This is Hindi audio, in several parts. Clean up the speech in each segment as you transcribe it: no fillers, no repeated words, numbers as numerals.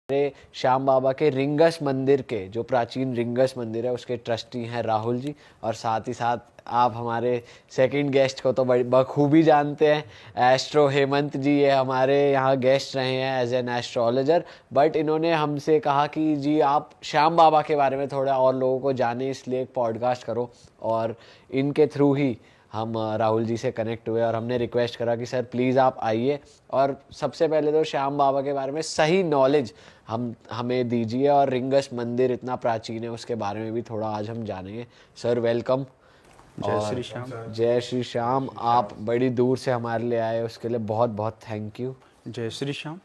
हमारे श्याम बाबा के रिंगस मंदिर के, जो प्राचीन रिंगस मंदिर है, उसके ट्रस्टी हैं राहुल जी। और साथ ही साथ आप हमारे सेकंड गेस्ट को तो बड़ी बखूबी जानते हैं, एस्ट्रो हेमंत जी। ये हमारे यहाँ गेस्ट रहे हैं एज एन एस्ट्रोलॉजर, बट इन्होंने हमसे कहा कि जी आप श्याम बाबा के बारे में थोड़ा और लोगों को जाने, इसलिए एक पॉडकास्ट करो। और इनके थ्रू ही हम राहुल जी से कनेक्ट हुए और हमने रिक्वेस्ट करा कि सर प्लीज़ आप आइए और सबसे पहले तो श्याम बाबा के बारे में सही नॉलेज हमें दीजिए, और रिंगस मंदिर इतना प्राचीन है उसके बारे में भी थोड़ा आज हम जानेंगे। Sir welcome. जय श्री श्याम। जय श्री श्याम। आप बड़ी दूर से हमारे लिए आए, उसके लिए बहुत बहुत थैंक यू। जय श्री श्याम।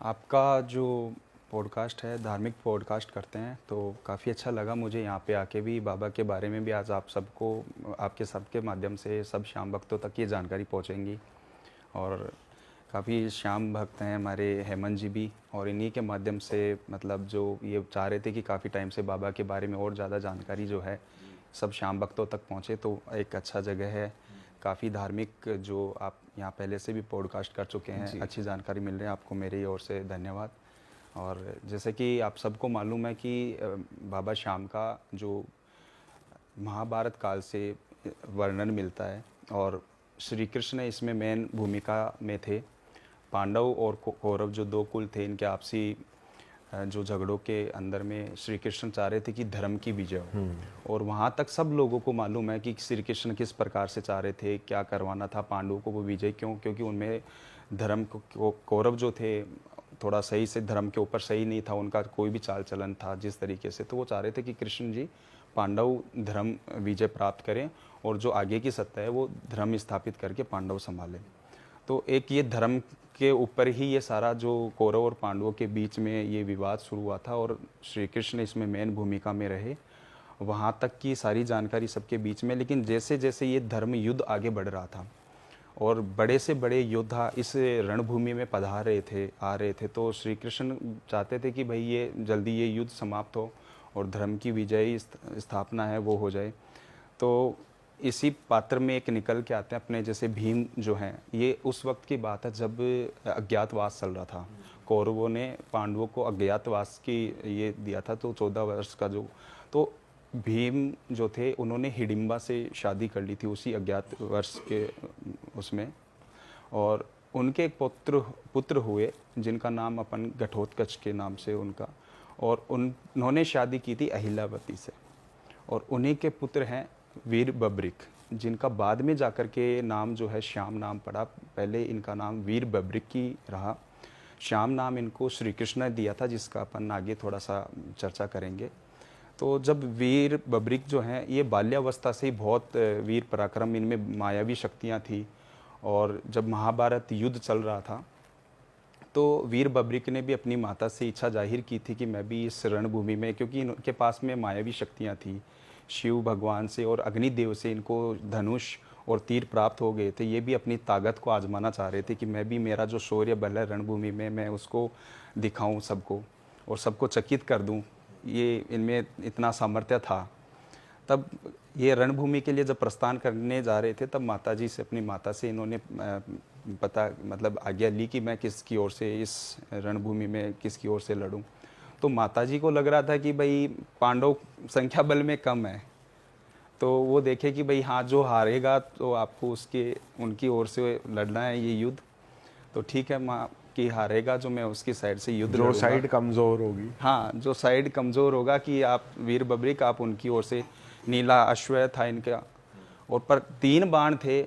आपका जो पॉडकास्ट है, धार्मिक पॉडकास्ट करते हैं, तो काफ़ी अच्छा लगा मुझे यहाँ पे आके भी। बाबा के बारे में भी आज आप सबको, आपके सबके माध्यम से सब श्याम भक्तों तक ये जानकारी पहुँचेंगी। और काफ़ी श्याम भक्त हैं हमारे हेमंत जी भी, और इन्हीं के माध्यम से मतलब जो ये चाह रहे थे कि काफ़ी टाइम से बाबा के बारे में और ज़्यादा जानकारी जो है सब श्याम भक्तों तक पहुँचे, तो एक अच्छा जगह है। काफ़ी धार्मिक जो आप यहाँ पहले से भी पॉडकास्ट कर चुके हैं, अच्छी जानकारी मिल रही है आपको, मेरी ओर से धन्यवाद। और जैसे कि आप सबको मालूम है कि बाबा श्याम का जो महाभारत काल से वर्णन मिलता है, और श्री कृष्ण इसमें मेन भूमिका में थे। पांडव और कौरव जो दो कुल थे, इनके आपसी जो झगड़ों के अंदर में श्री कृष्ण चाह रहे थे कि धर्म की विजय हो। और वहाँ तक सब लोगों को मालूम है कि श्री कृष्ण किस प्रकार से चाह रहे थे, क्या करवाना था पांडवों को वो विजय। क्यों? क्योंकि उनमें धर्म को कौरव जो थे थोड़ा सही से धर्म के ऊपर सही नहीं था, उनका कोई भी चाल चलन था जिस तरीके से, तो वो चाह रहे थे कि कृष्ण जी पांडव धर्म विजय प्राप्त करें, और जो आगे की सत्ता है वो धर्म स्थापित करके पांडव संभालें। तो एक ये धर्म के ऊपर ही ये सारा जो कौरव और पांडवों के बीच में ये विवाद शुरू हुआ था, और श्री कृष्ण इसमें मेन भूमिका में रहे। वहाँ तक की सारी जानकारी सबके बीच में। लेकिन जैसे जैसे ये धर्म युद्ध आगे बढ़ रहा था और बड़े से बड़े योद्धा इस रणभूमि में पधार रहे थे, आ रहे थे, तो श्री कृष्ण चाहते थे कि भाई ये जल्दी ये युद्ध समाप्त हो और धर्म की विजयी स्थापना है वो हो जाए। तो इसी पात्र में एक निकल के आते हैं अपने जैसे भीम जो हैं। ये उस वक्त की बात है जब अज्ञातवास चल रहा था। कौरवों ने पांडवों को अज्ञातवास की ये दिया था, तो 14 वर्ष का जो, तो भीम जो थे उन्होंने हिडिंबा से शादी कर ली थी उसी अज्ञात वर्ष के उसमें। और उनके एक पुत्र हुए जिनका नाम अपन घटोत्कच के नाम से उनका, और उन्होंने शादी की थी अहिल्यावती से, और उन्हीं के पुत्र हैं वीर बब्रिक, जिनका बाद में जाकर के नाम जो है श्याम नाम पड़ा। पहले इनका नाम वीर बब्रिक ही रहा। श्याम नाम इनको श्री कृष्ण ने दिया था, जिसका अपन आगे थोड़ा सा चर्चा करेंगे। तो जब वीर बब्रिक जो हैं, ये बाल्यावस्था से ही बहुत वीर पराक्रम, इनमें मायावी शक्तियाँ थी। और जब महाभारत युद्ध चल रहा था तो वीर बब्रिक ने भी अपनी माता से इच्छा जाहिर की थी कि मैं भी इस रणभूमि में, क्योंकि इनके पास में मायावी शक्तियाँ थी, शिव भगवान से और अग्निदेव से इनको धनुष और तीर प्राप्त हो गए थे। ये भी अपनी ताकत को आजमाना चाह रहे थे कि मैं भी, मेरा जो शौर्य बल है रणभूमि में, मैं उसको दिखाऊं सबको और सबको चकित कर दूं। ये इनमें इतना सामर्थ्य था। तब ये रणभूमि के लिए जब प्रस्थान करने जा रहे थे, तब माताजी से, अपनी माता से इन्होंने पता मतलब आज्ञा ली कि मैं किसकी ओर से इस रणभूमि में किसकी ओर से लड़ूं। तो माताजी को लग रहा था कि भाई पांडव संख्या बल में कम है, तो वो देखे कि भाई हाँ जो हारेगा तो आपको उसके उनकी ओर से लड़ना है ये युद्ध। तो ठीक है माँ कि हारेगा जो, मैं उसकी साइड से युद्ध जो साइड कमजोर होगी, हाँ जो साइड कमज़ोर होगा कि आप वीर बब्रिक आप उनकी ओर से। नीला अश्व था इनका, और पर 3 बाण थे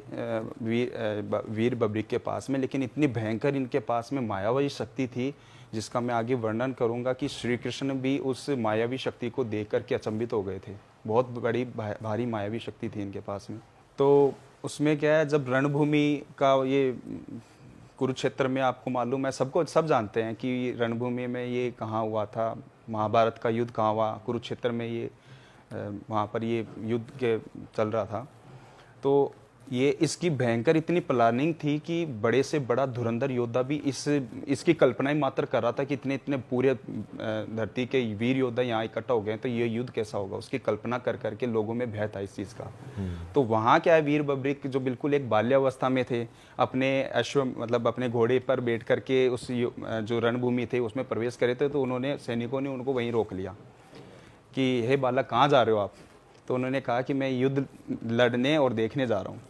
वीर बब्रिक के पास में, लेकिन इतनी भयंकर इनके पास में मायावी शक्ति थी, जिसका मैं आगे वर्णन करूंगा कि श्री कृष्ण भी उस मायावी शक्ति को देख करके अचंभित हो गए थे। बहुत बड़ी भारी मायावी शक्ति थी इनके पास में। तो उसमें क्या है, जब रणभूमि का ये कुरुक्षेत्र में, आपको मालूम है, सबको सब जानते हैं कि रणभूमि में ये कहाँ हुआ था, महाभारत का युद्ध कहाँ हुआ, कुरुक्षेत्र में ये वहाँ पर ये युद्ध के चल रहा था। तो ये इसकी भयंकर इतनी प्लानिंग थी कि बड़े से बड़ा धुरंधर योद्धा भी इसकी कल्पना ही मात्र कर रहा था कि इतने इतने पूरे धरती के वीर योद्धा यहाँ इकट्ठा हो गए तो ये युद्ध कैसा होगा, उसकी कल्पना कर करके लोगों में भय था इस चीज़ का। तो वहाँ क्या है, वीर बब्रिक जो बिल्कुल एक बाल्यावस्था में थे, अपने अश्व मतलब अपने घोड़े पर बैठ करके उस जो रणभूमि थे उसमें प्रवेश करे थे, तो उन्होंने सैनिकों ने उनको वहीं रोक लिया कि हे बालक कहाँ जा रहे हो आप। तो उन्होंने कहा कि मैं युद्ध लड़ने और देखने जा रहा हूँ।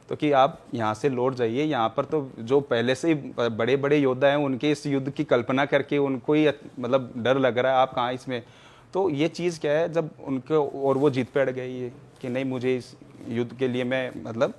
तो कि आप यहाँ से लौट जाइए, यहाँ पर तो जो पहले से ही बड़े बड़े योद्धा हैं उनके इस युद्ध की कल्पना करके उनको ही मतलब डर लग रहा है, आप कहाँ इसमें। तो ये चीज़ क्या है, जब उनको और वो जीत पे अड़ गई है कि नहीं मुझे इस युद्ध के लिए मैं मतलब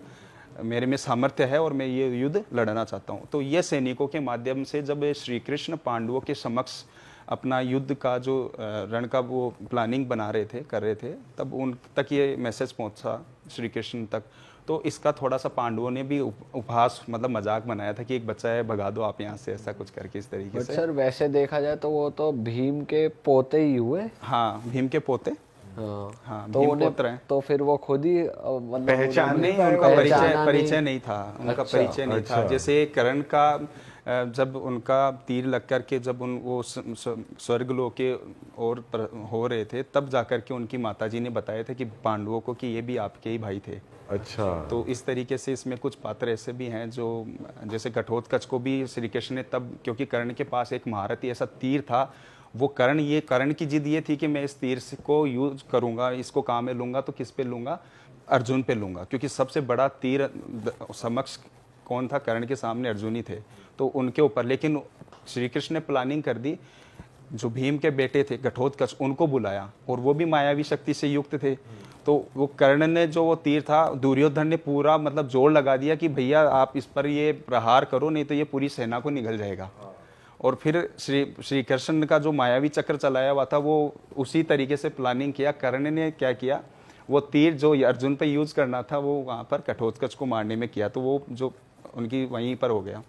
मेरे में सामर्थ्य है और मैं ये युद्ध लड़ना चाहता हूँ। तो ये सैनिकों के माध्यम से जब श्री कृष्ण पांडवों के समक्ष अपना युद्ध का जो रण का वो प्लानिंग बना रहे थे कर रहे थे, तब उन तक ये मैसेज पहुंचा श्री कृष्ण तक। तो इसका थोड़ा सा पांडवों ने भी उपहास मतलब मजाक बनाया था कि एक बच्चा है भगा दो आप यहाँ से, ऐसा कुछ करके इस तरीके से। सर वैसे देखा जाए तो वो तो भीम के पोते ही हुए। हाँ भीम के पोते। हाँ तो उन्हें तो फिर वो खुद ही मतलब पहचान नहीं, उनका परिचय नहीं था, उनका परिचय नहीं था। जैसे कर्ण का जब उनका तीर लग कर के जब वो स्वर्ग लोक के और हो रहे थे, तब जाकर के उनकी माताजी ने बताया था कि पांडवों को कि ये भी आपके ही भाई थे। अच्छा। तो इस तरीके से इसमें कुछ पात्र ऐसे भी हैं जो जैसे घटोत्कच को भी श्री कृष्ण ने तब, क्योंकि कर्ण के पास एक महारथी ऐसा तीर था, वो कर्ण की जिद ये थी कि मैं इस तीर को यूज करूंगा, इसको काम में लूंगा तो किस पे लूंगा, अर्जुन पे लूंगा, क्योंकि सबसे बड़ा तीर समक्ष कौन था, कर्ण के सामने अर्जुन ही थे, तो उनके ऊपर। लेकिन श्री कृष्ण ने प्लानिंग कर दी, जो भीम के बेटे थे घटोत्कच उनको बुलाया, और वो भी मायावी शक्ति से युक्त थे। तो वो कर्ण ने जो वो तीर था, दुर्योधन ने पूरा मतलब जोर लगा दिया कि भैया आप इस पर ये प्रहार करो, नहीं तो ये पूरी सेना को निगल जाएगा। और फिर श्री कृष्ण का जो मायावी चक्र चलाया हुआ था वो उसी तरीके से प्लानिंग किया। कर्ण ने क्या किया, वो तीर जो अर्जुन पे यूज करना था वो वहाँ पर घटोत्कच को मारने में किया, तो वो जो उनकी वहीं पर हो गया।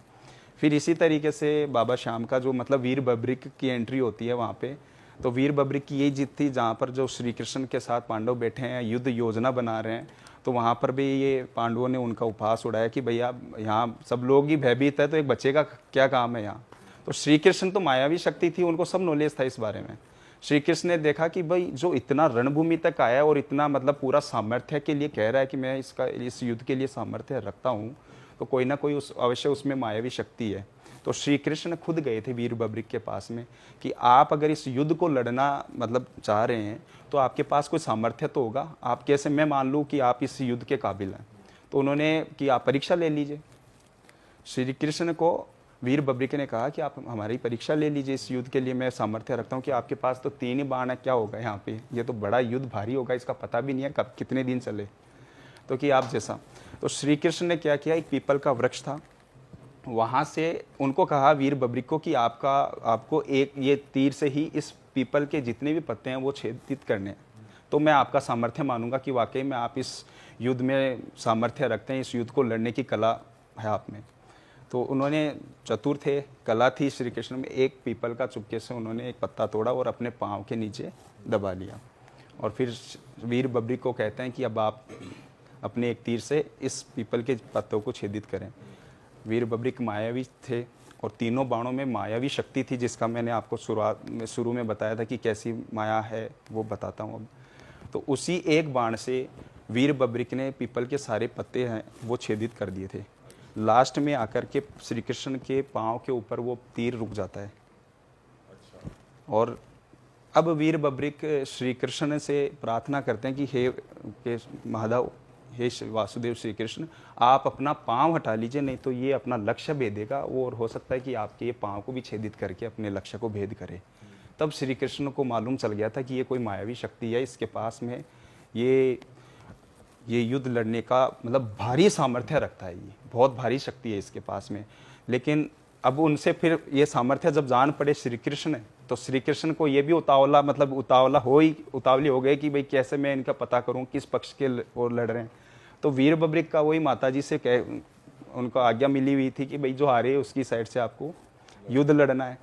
फिर इसी तरीके से बाबा श्याम का जो मतलब वीर बब्रिक की एंट्री होती है वहाँ पे, तो वीर बब्रिक की यही जिद थी, जहाँ पर जो श्री कृष्ण के साथ पांडव बैठे हैं युद्ध योजना बना रहे हैं, तो वहाँ पर भी ये पांडवों ने उनका उपहास उड़ाया कि भैया यहाँ सब लोग ही भयभीत है तो एक बच्चे का क्या काम है यहाँ। तो श्री कृष्ण तो मायावी शक्ति थी, उनको सब नॉलेज था इस बारे में। श्री कृष्ण ने देखा कि भाई जो इतना रणभूमि तक आया और इतना मतलब पूरा सामर्थ्य के लिए कह रहा है कि मैं इस युद्ध के लिए सामर्थ्य रखता हूँ, तो कोई ना कोई अवश्य उसमें मायावी शक्ति है। तो श्री कृष्ण खुद गए थे वीर बब्रिक के पास में कि आप अगर इस युद्ध को लड़ना मतलब चाह रहे हैं तो आपके पास कोई सामर्थ्य तो होगा, आप कैसे मैं मान लूँ कि आप इस युद्ध के काबिल हैं। तो उन्होंने कि आप परीक्षा ले लीजिए। श्री कृष्ण को वीर बब्रिक ने कहा कि आप हमारी परीक्षा ले लीजिए, इस युद्ध के लिए मैं सामर्थ्य रखता हूँ कि आपके पास तो 3 ही बाण है, क्या होगा यहाँ पे, ये तो बड़ा युद्ध भारी होगा, इसका पता भी नहीं है कब कितने दिन चले, तो कि आप जैसा। तो श्री कृष्ण ने क्या किया, एक पीपल का वृक्ष था, वहाँ से उनको कहा वीर बब्रिक को कि आपको एक ये तीर से ही इस पीपल के जितने भी पत्ते हैं वो छेदित करने हैं, तो मैं आपका सामर्थ्य मानूंगा कि वाकई में आप इस युद्ध में सामर्थ्य रखते हैं, इस युद्ध को लड़ने की कला है आप में। तो उन्होंने चतुर थे, कला थी श्री कृष्ण में, एक पीपल का चुपके से उन्होंने एक पत्ता तोड़ा और अपने पाँव के नीचे दबा लिया, और फिर वीर बब्रिक को कहते हैं कि अब आप अपने एक तीर से इस पीपल के पत्तों को छेदित करें। वीर बब्रिक मायावी थे और तीनों बाणों में मायावी शक्ति थी, जिसका मैंने आपको शुरू में बताया था कि कैसी माया है, वो बताता हूँ अब। तो उसी एक बाण से वीर बब्रिक ने पीपल के सारे पत्ते हैं वो छेदित कर दिए थे। लास्ट में आकर के श्री कृष्ण के पाँव के ऊपर वो तीर रुक जाता है। और अब वीर बब्रिक श्री कृष्ण से प्रार्थना करते हैं कि हे महादेव, हे वासुदेव श्री कृष्ण, आप अपना पाँव हटा लीजिए, नहीं तो ये अपना लक्ष्य भेदेगा वो, और हो सकता है कि आपके ये पाँव को भी छेदित करके अपने लक्ष्य को भेद करे। तब श्री कृष्ण को मालूम चल गया था कि ये कोई मायावी शक्ति है, इसके पास में ये युद्ध लड़ने का मतलब भारी सामर्थ्य रखता है, ये बहुत भारी शक्ति है इसके पास में। लेकिन अब उनसे फिर ये सामर्थ्य जब जान पड़े श्री कृष्ण, तो श्री कृष्ण को ये भी उतावली हो गए कि भाई कैसे मैं इनका पता करूं किस पक्ष के ओर लड़ रहे हैं। तो वीर बब्रिक का वही माताजी से उनको आज्ञा मिली हुई थी कि भाई जो हारे उसकी साइड से आपको युद्ध लड़ना है।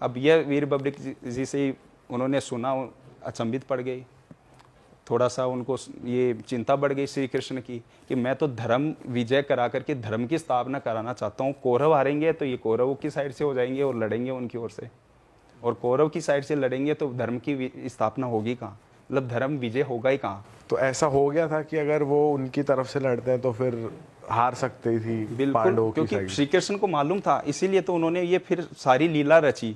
अब यह वीर बब्रिक जी से उन्होंने सुना, अचंभित पड़ गई, थोड़ा सा उनको ये चिंता बढ़ गई श्री कृष्ण की कि मैं तो धर्म विजय करा करके धर्म की स्थापना कराना चाहता हूँ। कौरव हारेंगे तो ये कौरवों की साइड से हो जाएंगे और लड़ेंगे उनकी ओर से, और कौरव की साइड से लड़ेंगे तो धर्म की स्थापना होगी कहाँ, मतलब धर्म विजय होगा ही कहाँ। तो ऐसा हो गया था कि अगर वो उनकी तरफ से लड़ते हैं तो फिर हार सकती थी बिल्कुल, पांडवों की क्योंकि साइड। श्री कृष्ण को मालूम था, इसीलिए तो उन्होंने ये फिर सारी लीला रची।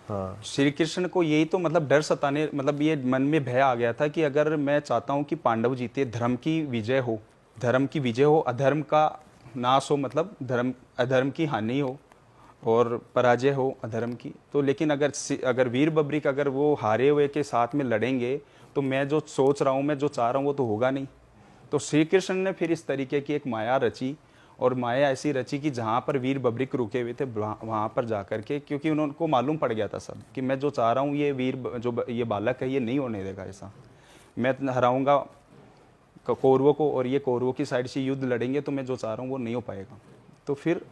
हाँ श्री कृष्ण को यही तो मतलब डर सताने, मतलब ये मन में भय आ गया था कि अगर मैं चाहता हूँ कि पांडव जीते, धर्म की विजय हो, धर्म की विजय हो, अधर्म का नाश हो, मतलब अधर्म की हानि हो और पराजय हो अधर्म की, तो लेकिन अगर वीर बब्रिक अगर वो हारे हुए के साथ में लड़ेंगे तो मैं जो सोच रहा हूँ, मैं जो चाह रहा हूँ वो तो होगा नहीं। तो श्री कृष्ण ने फिर इस तरीके की एक माया रची, और माया ऐसी रची कि जहाँ पर वीर बब्रिक रुके हुए थे वहाँ पर जा करके, क्योंकि उनको मालूम पड़ गया था सब कि मैं जो चाह रहा हूँ ये ये बालक है ये नहीं होने देगा, ऐसा मैं हराऊंगा कौरवों को, और ये कौरवों की साइड से युद्ध लड़ेंगे तो मैं जो चाह रहा हूँ वो नहीं हो पाएगा। तो फिर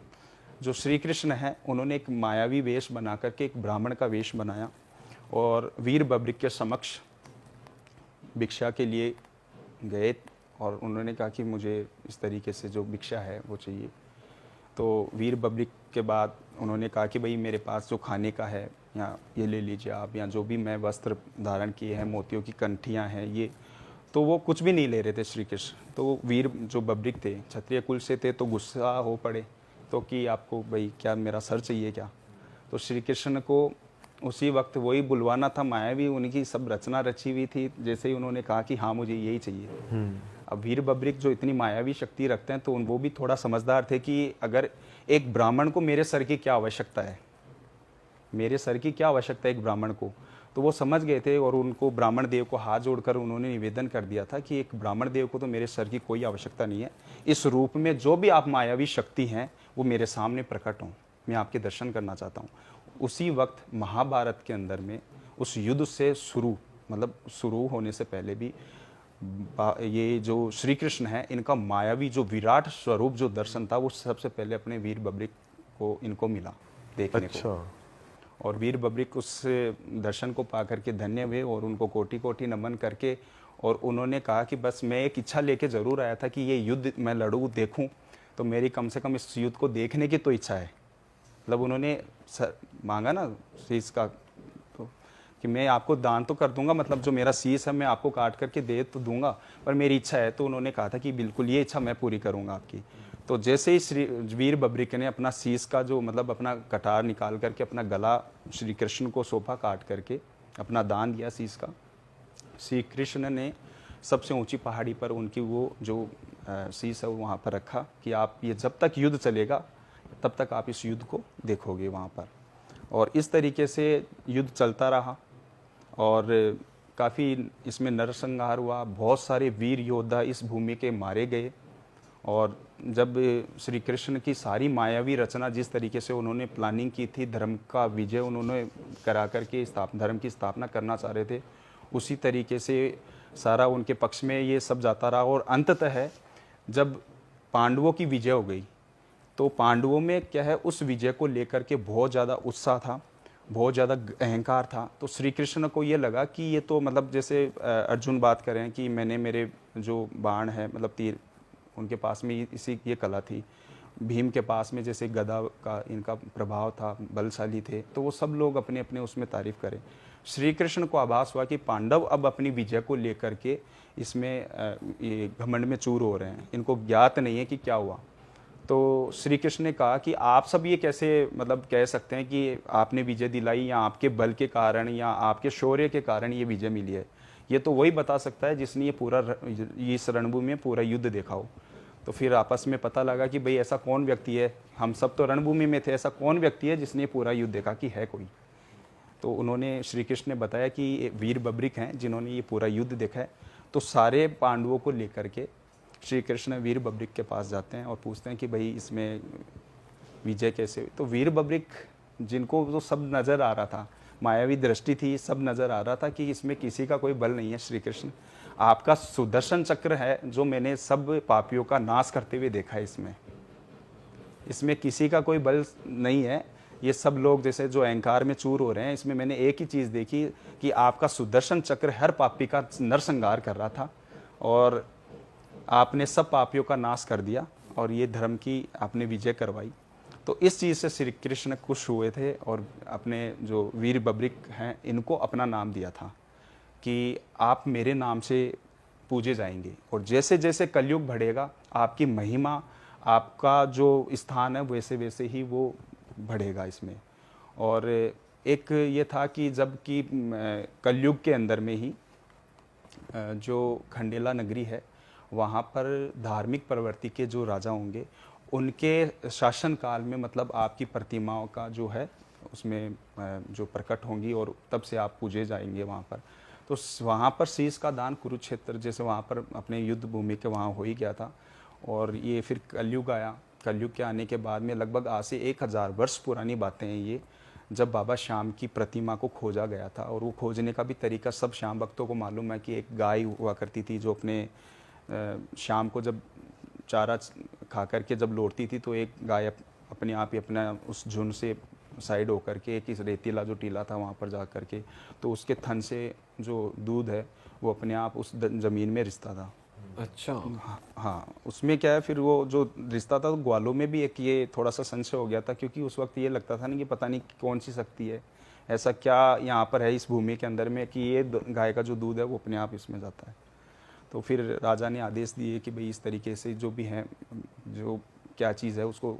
जो श्री कृष्ण है उन्होंने एक मायावी वेश बना करके एक ब्राह्मण का वेश बनाया और वीर बब्रिक के समक्ष भिक्षा के लिए गए, और उन्होंने कहा कि मुझे इस तरीके से जो भिक्षा है वो चाहिए। तो वीर बब्रिक के बाद उन्होंने कहा कि भाई मेरे पास जो खाने का है या ये ले लीजिए आप, या जो भी मैं वस्त्र धारण किए हैं, मोतियों की कंठियाँ हैं ये, तो वो कुछ भी नहीं ले रहे थे श्री कृष्ण। तो वीर जो बब्रिक थे क्षत्रिय कुल से थे, तो गुस्सा हो पड़े तो कि आपको भाई क्या मेरा सर चाहिए क्या। तो श्री कृष्ण को उसी वक्त वही बुलवाना था, मायावी उनकी सब रचना रची हुई थी। जैसे ही उन्होंने कहा कि हाँ मुझे यही चाहिए। अब वीर बब्रिक जो इतनी मायावी शक्ति रखते हैं तो वो भी थोड़ा समझदार थे कि अगर एक ब्राह्मण को मेरे सर की क्या आवश्यकता है, मेरे सर की क्या आवश्यकता है एक ब्राह्मण को, तो वो समझ गए थे। और उनको ब्राह्मण देव को हाथ जोड़कर उन्होंने निवेदन कर दिया था कि एक ब्राह्मण देव को तो मेरे सर की कोई आवश्यकता नहीं है, इस रूप में जो भी आप मायावी शक्ति हैं वो मेरे सामने प्रकट हों, मैं आपके दर्शन करना चाहता हूँ। उसी वक्त महाभारत के अंदर में उस युद्ध से शुरू होने से पहले भी ये जो श्री कृष्ण है इनका मायावी जो विराट स्वरूप जो दर्शन था वो सबसे पहले अपने वीर बब्रिक को इनको मिला देखने को। और वीर बब्रिक उस दर्शन को पा करके धन्य हुए और उनको कोटि कोटि नमन करके, और उन्होंने कहा कि बस मैं एक इच्छा लेके ज़रूर आया था कि ये युद्ध मैं लड़ूँ देखूं, तो मेरी कम से कम इस युद्ध को देखने की तो इच्छा है। मतलब उन्होंने मांगा ना शीश का, तो कि मैं आपको दान तो कर दूंगा, मतलब जो मेरा शीश है मैं आपको काट करके दे तो दूंगा, पर मेरी इच्छा है। तो उन्होंने कहा था कि बिल्कुल ये इच्छा मैं पूरी करूंगा आपकी। तो जैसे ही श्री वीर बब्रिक ने अपना शीश का जो मतलब अपना कटार निकाल करके अपना गला श्री कृष्ण को सौंपा, काट करके अपना दान दिया शीश का, श्री कृष्ण ने सबसे ऊंची पहाड़ी पर उनकी वो जो शीश है वहाँ पर रखा कि आप ये जब तक युद्ध चलेगा तब तक आप इस युद्ध को देखोगे वहाँ पर। और इस तरीके से युद्ध चलता रहा और काफ़ी इसमें नरसंहार हुआ, बहुत सारे वीर योद्धा इस भूमि के मारे गए। और जब श्री कृष्ण की सारी मायावी रचना जिस तरीके से उन्होंने प्लानिंग की थी, धर्म का विजय उन्होंने करा करके धर्म की स्थापना करना चाह रहे थे, उसी तरीके से सारा उनके पक्ष में ये सब जाता रहा। और अंततः जब पांडवों की विजय हो गई तो पांडवों में क्या है, उस विजय को लेकर के बहुत ज़्यादा उत्साह था, बहुत ज़्यादा अहंकार था। तो श्री कृष्ण को ये लगा कि ये तो मतलब जैसे अर्जुन बात करें कि मैंने मेरे जो बाण है मतलब तीर, उनके पास में इसी ये कला थी। भीम के पास में जैसे गदा का इनका प्रभाव था, बलशाली थे, तो वो सब लोग अपने अपने उसमें तारीफ करें। श्री कृष्ण को आभास हुआ कि पांडव अब अपनी विजय को लेकर के इसमें ये घमंड में चूर हो रहे हैं, इनको ज्ञात नहीं है कि क्या हुआ। तो श्री कृष्ण ने कहा कि आप सब ये कैसे मतलब कह सकते हैं कि आपने विजय दिलाई या आपके बल के कारण या आपके शौर्य के कारण ये विजय मिली है। ये तो वही बता सकता है जिसने ये पूरा इस रणभूमि में पूरा युद्ध देखा हो। तो फिर आपस में पता लगा कि भाई ऐसा कौन व्यक्ति है, हम सब तो रणभूमि में थे, ऐसा कौन व्यक्ति है जिसने पूरा युद्ध देखा कि है कोई। तो उन्होंने श्री कृष्ण ने बताया कि वीर बब्रिक हैं जिन्होंने ये पूरा युद्ध देखा है। तो सारे पांडवों को लेकर के श्री कृष्ण वीर बब्रिक के पास जाते हैं और पूछते हैं कि भाई इसमें विजय कैसे हुई। तो वीर बब्रिक जिनको तो सब नज़र आ रहा था, मायावी दृष्टि थी, सब नज़र आ रहा था कि इसमें किसी का कोई बल नहीं है। श्री कृष्ण, आपका सुदर्शन चक्र है जो मैंने सब पापियों का नाश करते हुए देखा है, इसमें किसी का कोई बल नहीं है। ये सब लोग जैसे जो अहंकार में चूर हो रहे हैं, इसमें मैंने एक ही चीज़ देखी कि आपका सुदर्शन चक्र हर पापी का नरसंहार कर रहा था और आपने सब पापियों का नाश कर दिया और ये धर्म की आपने विजय करवाई। तो इस चीज़ से श्री कृष्ण खुश हुए थे और अपने जो वीर बब्रिक हैं इनको अपना नाम दिया था कि आप मेरे नाम से पूजे जाएंगे और जैसे जैसे कलयुग बढ़ेगा आपकी महिमा, आपका जो स्थान है वैसे वैसे ही वो बढ़ेगा इसमें। और एक ये था कि जब कि कलयुग के अंदर में ही जो खंडेला नगरी है वहाँ पर धार्मिक प्रवृत्ति के जो राजा होंगे उनके शासन काल में मतलब आपकी प्रतिमाओं का जो है उसमें जो प्रकट होंगी और तब से आप पूजे जाएंगे वहाँ पर। तो वहाँ पर शीश का दान कुरुक्षेत्र जैसे वहाँ पर अपने युद्ध भूमि के वहाँ हो ही गया था। और ये फिर कलयुग आया, कलयुग के आने के बाद में लगभग आज से 1000 वर्ष पुरानी बातें हैं ये, जब बाबा श्याम की प्रतिमा को खोजा गया था। और वो खोजने का भी तरीका सब श्याम भक्तों को मालूम है कि एक गाय हुआ करती थी जो अपने शाम को जब चारा खा करके जब लौटती थी तो एक गाय अपने आप ही अपना उस झुंड से साइड होकर के एक इस रेतीला जो टीला था वहाँ पर जा कर के तो उसके थन से जो दूध है वो अपने आप उस ज़मीन में रिश्ता था। अच्छा। हाँ, उसमें क्या है फिर वो जो रिश्ता था तो ग्वालों में भी एक ये थोड़ा सा संशय हो गया था क्योंकि उस वक्त ये लगता था ना कि पता नहीं कौन सी शक्ति है, ऐसा क्या यहाँ पर है इस भूमि के अंदर में कि ये गाय का जो दूध है वो अपने आप इसमें जाता है। तो फिर राजा ने आदेश दिए कि भाई इस तरीके से जो भी है जो क्या चीज़ है उसको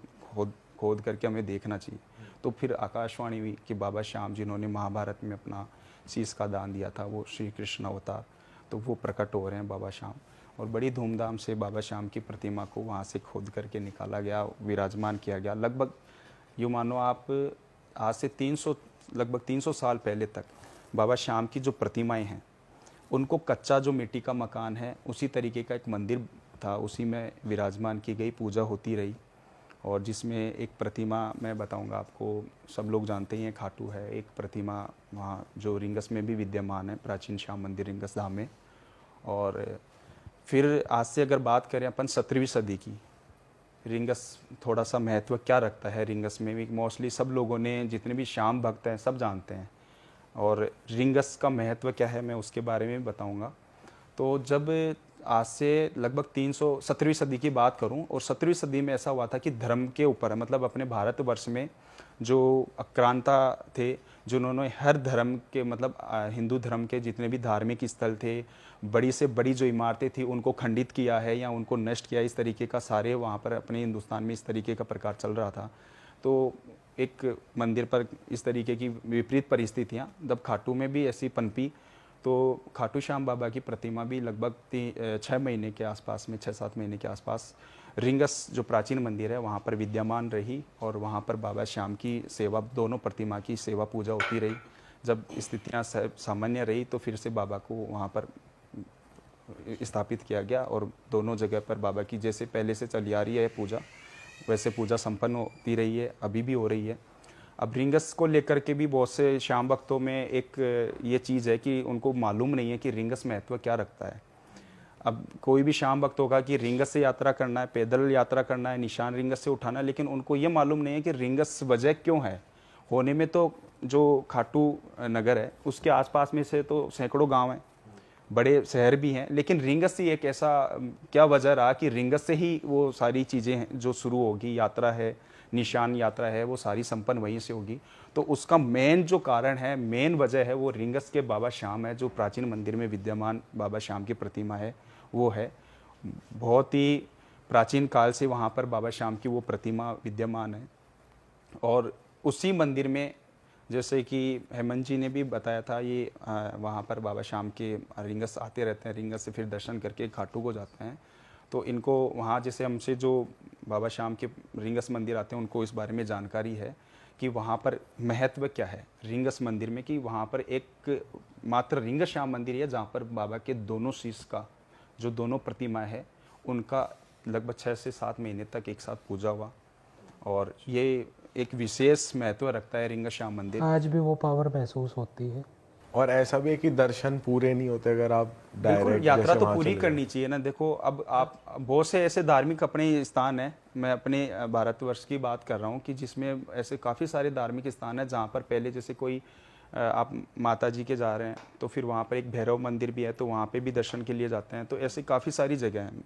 खोद करके हमें देखना चाहिए। तो फिर आकाशवाणी हुई कि बाबा श्याम जिन्होंने महाभारत में अपना शीश का दान दिया था वो श्री कृष्ण अवतार, तो वो प्रकट हो रहे हैं बाबा श्याम। और बड़ी धूमधाम से बाबा श्याम की प्रतिमा को वहाँ से खोद करके निकाला गया, विराजमान किया गया। लगभग यूँ मानो आप आज से लगभग 300 साल पहले तक बाबा श्याम की जो प्रतिमाएं हैं उनको कच्चा जो मिट्टी का मकान है उसी तरीके का एक मंदिर था, उसी में विराजमान की गई, पूजा होती रही। और जिसमें एक प्रतिमा मैं बताऊंगा आपको, सब लोग जानते ही हैं, खाटू है एक प्रतिमा वहाँ जो रिंगस में भी विद्यमान है, प्राचीन श्याम मंदिर रिंगस धाम में। और फिर आज से अगर बात करें अपन 17वीं सदी की, रिंगस थोड़ा सा महत्व क्या रखता है रिंगस में भी मोस्टली सब लोगों ने, जितने भी श्याम भक्त हैं सब जानते हैं। और रिंगस का महत्व क्या है मैं उसके बारे में बताऊंगा। तो जब आज से लगभग 17वीं सदी की बात करूं, और 17वीं सदी में ऐसा हुआ था कि धर्म के ऊपर मतलब अपने भारतवर्ष में जो आक्रांता थे जिन्होंने हर धर्म के मतलब हिंदू धर्म के जितने भी धार्मिक स्थल थे, बड़ी से बड़ी जो इमारतें थी उनको खंडित किया है या उनको नष्ट किया, इस तरीके का सारे वहाँ पर अपने हिंदुस्तान में इस तरीके का प्रकार चल रहा था। तो एक मंदिर पर इस तरीके की विपरीत परिस्थितियाँ जब खाटू में भी ऐसी पनपी, तो खाटू श्याम बाबा की प्रतिमा भी लगभग 6 महीने के आसपास में, 6-7 महीने के आसपास रिंगस जो प्राचीन मंदिर है वहाँ पर विद्यमान रही। और वहाँ पर बाबा श्याम की सेवा, दोनों प्रतिमा की सेवा पूजा होती रही। जब स्थितियाँ सामान्य रही तो फिर से बाबा को वहाँ पर स्थापित किया गया और दोनों जगह पर बाबा की जैसे पहले से चली आ रही है पूजा वैसे पूजा संपन्न होती रही है, अभी भी हो रही है। अब रिंगस को लेकर के भी बहुत से श्याम भक्तों में एक ये चीज़ है कि उनको मालूम नहीं है कि रिंगस महत्व क्या रखता है। अब कोई भी श्याम भक्त होगा कि रिंगस से यात्रा करना है, पैदल यात्रा करना है, निशान रिंगस से उठाना है, लेकिन उनको ये मालूम नहीं है कि रिंगस वजह क्यों है। होने में तो जो खाटू नगर है उसके आसपास में से तो सैकड़ों गांव हैं, बड़े शहर भी हैं, लेकिन रिंगस ही एक ऐसा क्या वजह रहा कि रिंगस से ही वो सारी चीज़ें जो शुरू होगी, यात्रा है, निशान यात्रा है, वो सारी संपन्न वहीं से होगी। तो उसका मेन जो कारण है, मेन वजह है वो रिंगस के बाबा श्याम है, जो प्राचीन मंदिर में विद्यमान बाबा श्याम की प्रतिमा है वो है। बहुत ही प्राचीन काल से वहाँ पर बाबा श्याम की वो प्रतिमा विद्यमान है। और उसी मंदिर में जैसे कि हेमंत जी ने भी बताया था, ये वहाँ पर बाबा श्याम के रिंगस आते रहते हैं, रिंगस से फिर दर्शन करके खाटू को जाते हैं। तो इनको वहाँ जैसे हमसे जो बाबा श्याम के रिंगस मंदिर आते हैं उनको इस बारे में जानकारी है कि वहाँ पर महत्व क्या है रिंगस मंदिर में, कि वहाँ पर एक मात्र रिंगस श्याम मंदिर है जहाँ पर बाबा के दोनों शीश का जो दोनों प्रतिमा है उनका लगभग 6 से 7 महीने तक एक साथ पूजा हुआ। और ये एक विशेष महत्व रखता है रिंगस श्याम मंदिर। आज भी वो पावर महसूस होती है। और ऐसा भी है कि दर्शन पूरे नहीं होते अगर आप बिल्कुल, डायरेक्ट यात्रा जैसे तो वहाँ पूरी चले करनी चाहिए ना। देखो अब आप बहुत से ऐसे धार्मिक अपने स्थान हैं, मैं अपने भारतवर्ष की बात कर रहा हूँ कि जिसमें ऐसे काफ़ी सारे धार्मिक स्थान हैं जहाँ पर पहले जैसे कोई आप माता जी के जा रहे हैं तो फिर वहाँ पर एक भैरव मंदिर भी है, तो वहाँ पे भी दर्शन के लिए जाते हैं। तो ऐसे काफ़ी सारी जगह हैं।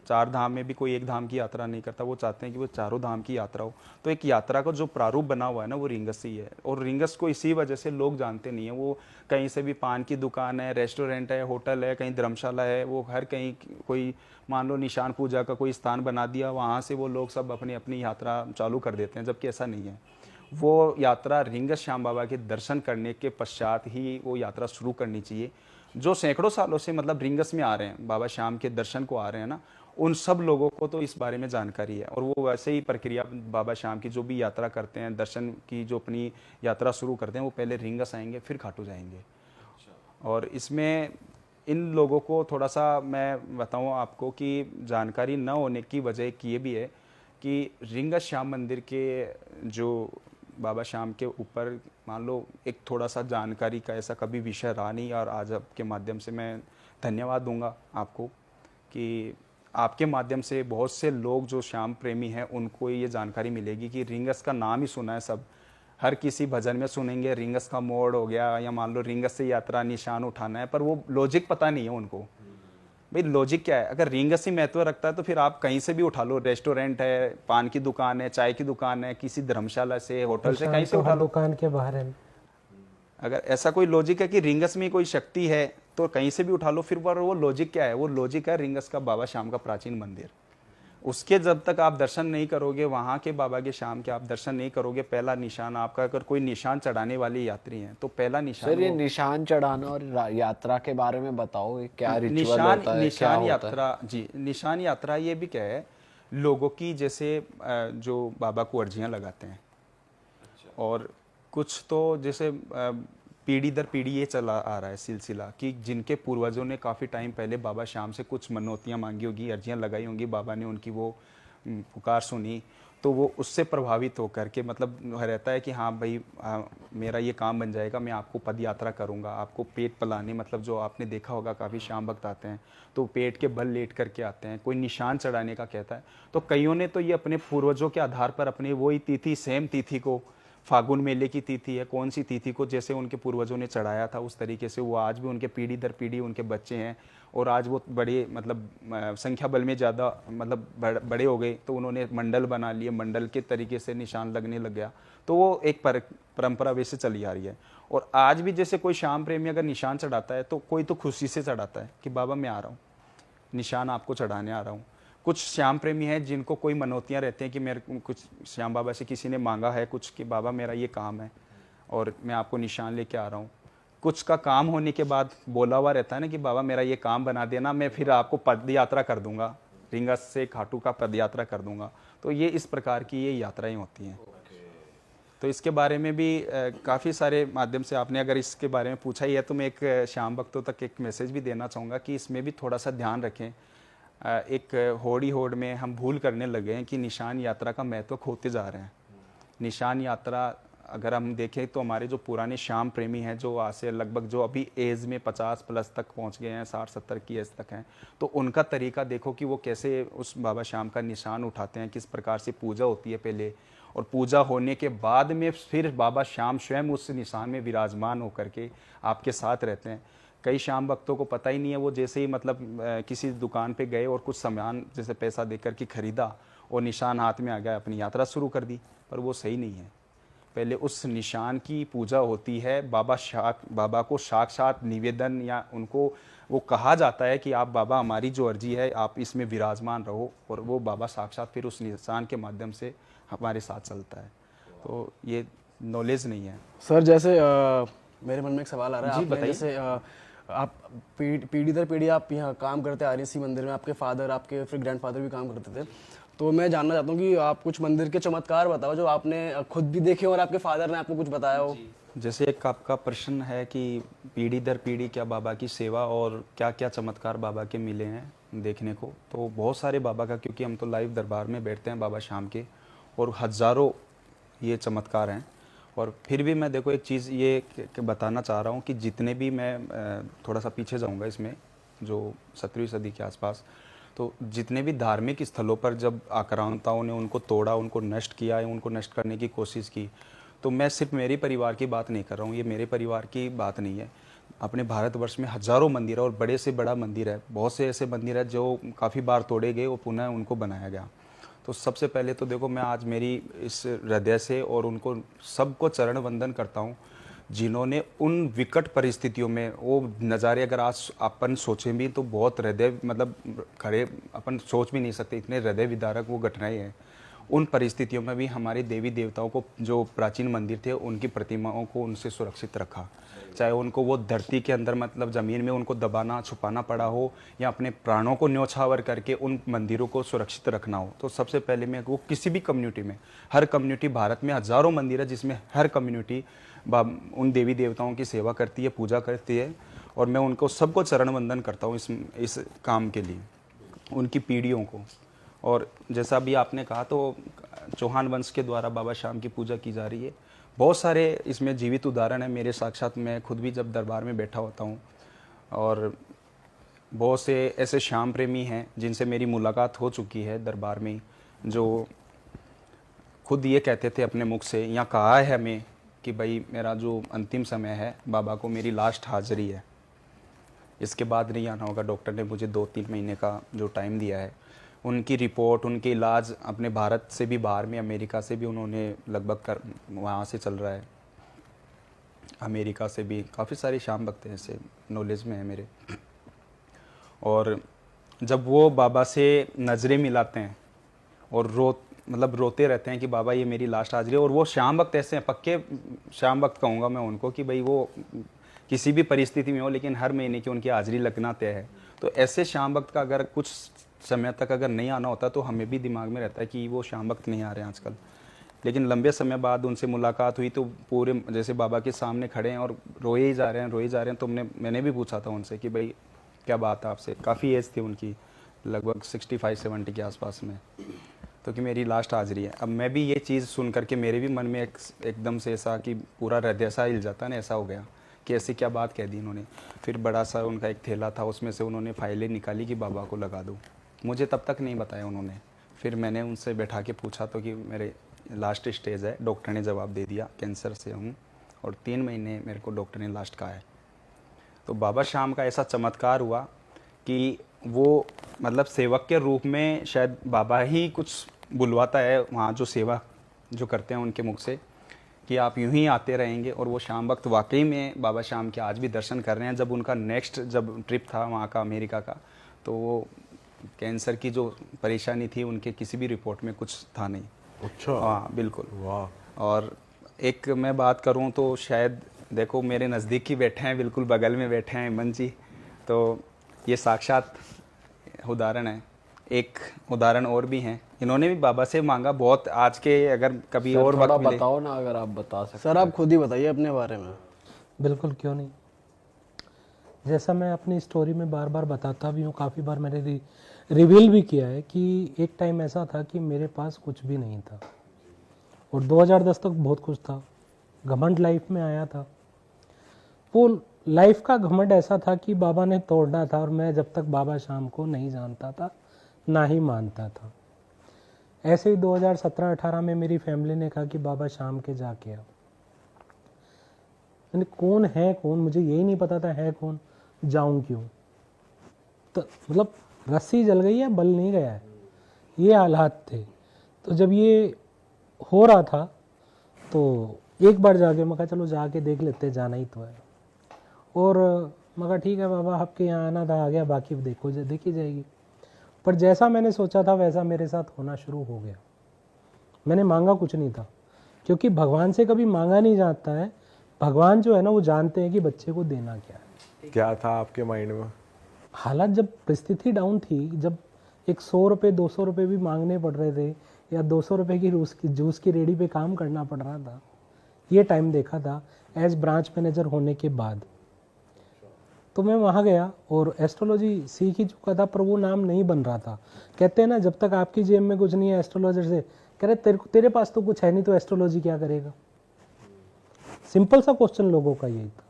चार धाम में भी कोई एक धाम की यात्रा नहीं करता, वो चाहते हैं कि वो चारों धाम की यात्रा हो। तो एक यात्रा का जो प्रारूप बना हुआ है ना, वो रिंगस ही है। और रिंगस को इसी वजह से लोग जानते नहीं है। वो कहीं से भी पान की दुकान है, रेस्टोरेंट है, होटल है, कहीं धर्मशाला है, वो हर कहीं कोई मान लो निशान पूजा का कोई स्थान बना दिया, वहाँ से वो लोग सब अपनी अपनी यात्रा चालू कर देते हैं, जबकि ऐसा नहीं है। वो यात्रा रिंगस श्याम बाबा के दर्शन करने के पश्चात ही वो यात्रा शुरू करनी चाहिए। जो सैकड़ों सालों से मतलब रिंगस में आ रहे हैं, बाबा श्याम के दर्शन को आ रहे हैं ना, उन सब लोगों को तो इस बारे में जानकारी है। और वो वैसे ही प्रक्रिया बाबा श्याम की जो भी यात्रा करते हैं, दर्शन की जो अपनी यात्रा शुरू करते हैं, वो पहले रिंगस आएंगे फिर खाटू जाएंगे। और इसमें इन लोगों को थोड़ा सा मैं बताऊं आपको कि जानकारी न होने की वजह एक ये भी है कि रिंगस श्याम मंदिर के जो बाबा श्याम के ऊपर मान लो एक थोड़ा सा जानकारी का ऐसा कभी विषय रहा नहीं। और आज आपके माध्यम से मैं धन्यवाद दूंगा आपको कि आपके माध्यम से बहुत से लोग जो श्याम प्रेमी हैं उनको ये जानकारी मिलेगी कि रिंगस का नाम ही सुना है सब, हर किसी भजन में सुनेंगे रिंगस का मोड़ हो गया, या मान लो रिंगस से यात्रा निशान उठाना है, पर वो लॉजिक पता नहीं है उनको। भाई लॉजिक क्या है? अगर रिंगस ही महत्व रखता है तो फिर आप कहीं से भी उठा लो, रेस्टोरेंट है, पान की दुकान है, चाय की दुकान है, किसी धर्मशाला से, होटल से, कहीं से उठा लो। दुकान के बाहर है। अगर ऐसा कोई लॉजिक है कि रिंगस में कोई शक्ति है तो कहीं से भी उठा लो, फिर वो लॉजिक क्या है? वो लॉजिक है रिंगस का बाबा श्याम का प्राचीन मंदिर। उसके जब तक आप दर्शन नहीं करोगे, वहाँ के बाबा के श्याम के आप दर्शन नहीं करोगे, पहला निशान आपका, अगर कोई निशान चढ़ाने वाले यात्री हैं तो पहला निशान सर ये निशान चढ़ाना और यात्रा के बारे में बताओ, ये क्या रिचुअल होता है, क्या निशान होता है? यात्रा जी, निशान यात्रा ये भी क्या है, लोगों की जैसे जो बाबा को अर्जियां लगाते हैं। और कुछ तो जैसे पीढ़ी दर पीढ़ी ये चला आ रहा है सिलसिला कि जिनके पूर्वजों ने काफ़ी टाइम पहले बाबा श्याम से कुछ मनौतियाँ मांगी होगी, अर्जियाँ लगाई होंगी, बाबा ने उनकी वो पुकार सुनी, तो वो उससे प्रभावित होकर के मतलब रहता है कि हाँ भाई मेरा ये काम बन जाएगा, मैं आपको पद यात्रा करूँगा, आपको पेट पलाने, मतलब जो आपने देखा होगा काफ़ी श्याम भक्त आते हैं तो पेट के बल लेट करके आते हैं, कोई निशान चढ़ाने का कहता है। तो कईयों ने तो ये अपने पूर्वजों के आधार पर अपने वही तिथि, सेम तिथि को, फागुन मेले की तिथि है, कौन सी तिथि को जैसे उनके पूर्वजों ने चढ़ाया था उस तरीके से वो आज भी उनके पीढ़ी दर पीढ़ी उनके बच्चे हैं। और आज वो बड़े मतलब संख्या बल में ज़्यादा मतलब बड़े हो गए तो उन्होंने मंडल बना लिए, मंडल के तरीके से निशान लगने लग गया। तो वो एक परंपरा वैसे चली आ रही है। और आज भी जैसे कोई श्याम प्रेमी अगर निशान चढ़ाता है तो कोई तो खुशी से चढ़ाता है कि बाबा मैं आ रहा हूँ, निशान आपको चढ़ाने आ रहा हूँ। कुछ श्याम प्रेमी हैं जिनको कोई मनौतियाँ रहते हैं कि मेरे कुछ श्याम बाबा से किसी ने मांगा है कुछ कि बाबा मेरा ये काम है और मैं आपको निशान लेके आ रहा हूँ। कुछ का काम होने के बाद बोला हुआ रहता है ना कि बाबा मेरा ये काम बना देना, मैं फिर आपको पद यात्रा कर दूंगा, रिंगस से खाटू का पद यात्रा कर दूंगा। तो ये इस प्रकार की ये यात्राएं होती हैं। तो इसके बारे में भी काफ़ी सारे माध्यम से आपने अगर इसके बारे में पूछा ही है तो मैं एक श्याम भक्तों तक एक मैसेज भी देना चाहूँगा कि इसमें भी थोड़ा सा ध्यान रखें। एक होड़ी होड़ में हम भूल करने लगे हैं कि निशान यात्रा का महत्व खोते जा रहे हैं। निशान यात्रा अगर हम देखें तो हमारे जो पुराने श्याम प्रेमी हैं जो आज से लगभग जो अभी एज में 50 प्लस तक पहुंच गए हैं, 60-70 की एज तक हैं, तो उनका तरीका देखो कि वो कैसे उस बाबा श्याम का निशान उठाते हैं, किस प्रकार से पूजा होती है पहले, और पूजा होने के बाद में फिर बाबा श्याम स्वयं उस निशान में विराजमान होकर के आपके साथ रहते हैं। कई श्याम भक्तों को पता ही नहीं है, वो जैसे ही मतलब किसी दुकान पे गए और कुछ सामान जैसे पैसा देकर के खरीदा और निशान हाथ में आ गया, अपनी यात्रा शुरू कर दी, पर वो सही नहीं है। पहले उस निशान की पूजा होती है, बाबा को साक्षात निवेदन या उनको वो कहा जाता है कि आप बाबा हमारी जो अर्जी है आप इसमें विराजमान रहो, और वो बाबा साक्षात फिर उस निशान के माध्यम से हमारे साथ चलता है। तो ये नॉलेज नहीं है। सर जैसे मेरे मन में एक सवाल आ रहा है, जी, आपने बताइए। जैसे आप पीढ़ी दर पीढ़ी आप यहाँ काम करते आ रहे हैं इसी मंदिर में, आपके फादर, आपके फिर ग्रैंडफादर भी काम करते थे, तो मैं जानना चाहता हूँ कि आप कुछ मंदिर के चमत्कार बताओ जो आपने खुद भी देखे और आपके फादर ने आपको कुछ बताया हो। जैसे एक आपका प्रश्न है कि पीढ़ी दर पीढ़ी क्या बाबा की सेवा और क्या क्या चमत्कार बाबा के मिले हैं देखने को, तो बहुत सारे बाबा का, क्योंकि हम तो लाइव दरबार में बैठते हैं बाबा श्याम के, और हज़ारों ये चमत्कार हैं। और फिर भी मैं देखो एक चीज़ ये बताना चाह रहा हूँ कि जितने भी मैं थोड़ा सा पीछे जाऊँगा इसमें, जो 17वीं सदी के आसपास, तो जितने भी धार्मिक स्थलों पर जब आक्रांताओं ने उनको तोड़ा, उनको नष्ट किया है, उनको नष्ट करने की कोशिश की, तो मैं सिर्फ मेरे परिवार की बात नहीं कर रहा हूँ, ये मेरे परिवार की बात नहीं है। अपने भारतवर्ष में हज़ारों मंदिर है और बड़े से बड़ा मंदिर है, बहुत से ऐसे मंदिर है जो काफ़ी बार तोड़े गए और पुनः उनको बनाया गया। तो सबसे पहले तो देखो मैं आज मेरी इस हृदय से और उनको सबको चरण वंदन करता हूँ जिन्होंने उन विकट परिस्थितियों में वो नज़ारे अगर आज अपन सोचें भी तो बहुत हृदय मतलब खड़े अपन सोच भी नहीं सकते, इतने हृदय विदारक वो घटनाएं हैं। उन परिस्थितियों में भी हमारे देवी देवताओं को, जो प्राचीन मंदिर थे, उनकी प्रतिमाओं को उनसे सुरक्षित रखा, चाहे उनको वो धरती के अंदर मतलब ज़मीन में उनको दबाना छुपाना पड़ा हो या अपने प्राणों को न्योछावर करके उन मंदिरों को सुरक्षित रखना हो। तो सबसे पहले मैं वो किसी भी कम्युनिटी में, हर कम्युनिटी भारत में हज़ारों मंदिर है जिसमें हर कम्युनिटी उन देवी देवताओं की सेवा करती है, पूजा करती है, और मैं उनको सबको चरण वंदन करता हूँ इस काम के लिए, उनकी पीढ़ियों को। और जैसा भी आपने कहा तो चौहान वंश के द्वारा बाबा श्याम की पूजा की जा रही है। बहुत सारे इसमें जीवित उदाहरण है मेरे साक्षात, मैं खुद भी जब दरबार में बैठा होता हूँ, और बहुत से ऐसे श्याम प्रेमी हैं जिनसे मेरी मुलाकात हो चुकी है दरबार में, जो खुद ये कहते थे अपने मुख से, या कहा है हमें कि भाई मेरा जो अंतिम समय है, बाबा को मेरी लास्ट हाजिरी है, इसके बाद नहीं आना होगा। डॉक्टर ने मुझे 2-3 महीने का जो टाइम दिया है। उनकी रिपोर्ट, उनके इलाज अपने भारत से भी बाहर में, अमेरिका से भी उन्होंने लगभग वहाँ से चल रहा है, अमेरिका से भी काफ़ी सारे श्याम भक्त हैं, ऐसे नॉलेज में है मेरे। और जब वो बाबा से नज़रें मिलाते हैं और रोते रहते हैं कि बाबा ये मेरी लास्ट हाजिरी है, और वो श्याम भक्त ऐसे हैं, पक्के श्याम भक्त कहूँगा मैं उनको, कि भाई वो किसी भी परिस्थिति में हो लेकिन हर महीने की उनकी हाजिरी लगना तय है। तो ऐसे श्याम भक्त का अगर कुछ समय तक अगर नहीं आना होता तो हमें भी दिमाग में रहता है कि वो श्याम भक्त नहीं आ रहे हैं आजकल। लेकिन लंबे समय बाद उनसे मुलाकात हुई तो पूरे जैसे बाबा के सामने खड़े हैं और रोए ही जा रहे हैं। तो मैंने भी पूछा था उनसे कि भाई क्या बात है आपसे, काफ़ी एज थी उनकी, लगभग 65-70 के आसपास में, तो कि मेरी लास्ट हाजिरी है। अब मैं भी ये चीज़ सुन करके मेरे भी मन में एकदम से ऐसा कि पूरा हृदय सा हिल जाता ना, ऐसा हो गया कि ऐसी क्या बात कह दी इन्होंने। फिर बड़ा सा उनका एक थैला था, उसमें से उन्होंने फाइलें निकाली कि बाबा को लगा दो। मुझे तब तक नहीं बताया उन्होंने। फिर मैंने उनसे बैठा के पूछा तो कि मेरे लास्ट स्टेज है। डॉक्टर ने जवाब दे दिया कैंसर से हूँ, और 3 महीने मेरे को डॉक्टर ने लास्ट कहा है। तो बाबा श्याम का ऐसा चमत्कार हुआ कि वो मतलब सेवक के रूप में शायद बाबा ही कुछ बुलवाता है वहाँ, जो सेवा जो करते हैं उनके मुख से, कि आप यूं ही आते रहेंगे। और वो श्याम भक्त वाकई में बाबा श्याम के आज भी दर्शन कर रहे हैं। जब उनका नेक्स्ट जब ट्रिप था वहाँ का अमेरिका का, तो वो कैंसर की जो परेशानी थी उनके किसी भी रिपोर्ट में कुछ था नहीं। अच्छा, हाँ बिल्कुल। वाह। और एक मैं बात करूँ तो शायद देखो मेरे नज़दीक ही बैठे हैं, बिल्कुल बगल में बैठे हैं हेमंत जी, तो ये साक्षात उदाहरण है। एक उदाहरण और भी हैं, इन्होंने भी बाबा से मांगा बहुत। आज के अगर कभी और थोड़ा वक्त मिले, बताओ ना, अगर आप बता सकते। सर आप खुद ही बताइए अपने बारे में। बिल्कुल, क्यों नहीं। जैसा मैं अपनी स्टोरी में बार बार बताता भी हूँ, काफ़ी बार मैंने रिवील भी किया है कि एक टाइम ऐसा था कि मेरे पास कुछ भी नहीं था, और 2010 तक बहुत कुछ था। घमंड लाइफ में आया था। वो लाइफ का घमंड ऐसा था कि बाबा ने तोड़ना था, और मैं जब तक बाबा श्याम को नहीं जानता था, ना ही मानता था। ऐसे ही 2017-18 में मेरी फैमिली ने कहा कि बाबा श्याम के जाके आओ। मैंने कौन है कौन, मुझे यही नहीं पता था है कौन, जाऊं क्यों। तो मतलब रस्सी जल गई है, बल नहीं गया है, ये हालात थे। तो जब ये हो रहा था तो एक बार जाके मैं कहा चलो जाके देख लेते, जाना ही तो है। और मैं कहा ठीक है बाबा, आपके यहाँ आना था, आ गया, बाकी देखी जाएगी। पर जैसा मैंने सोचा था वैसा मेरे साथ होना शुरू हो गया। मैंने मांगा कुछ नहीं था, क्योंकि भगवान से कभी मांगा नहीं जाता है। भगवान जो है ना, वो जानते हैं कि बच्चे को देना क्या है। क्या था आपके माइंड में? हालात जब परिस्थिति डाउन थी, जब एक 100 रुपये 200 रुपये भी मांगने पड़ रहे थे, या 200 रुपये की जूस की रेडी पे काम करना पड़ रहा था, ये टाइम देखा था एज ब्रांच मैनेजर होने के बाद। तो मैं वहाँ गया और एस्ट्रोलॉजी सीख ही चुका था, पर वो नाम नहीं बन रहा था। कहते हैं ना, जब तक आपकी जेब में कुछ नहीं है एस्ट्रोलॉजर से कह रहे तेरे पास तो कुछ है नहीं, तो एस्ट्रोलॉजी क्या करेगा। सिंपल सा क्वेश्चन लोगों का यही था।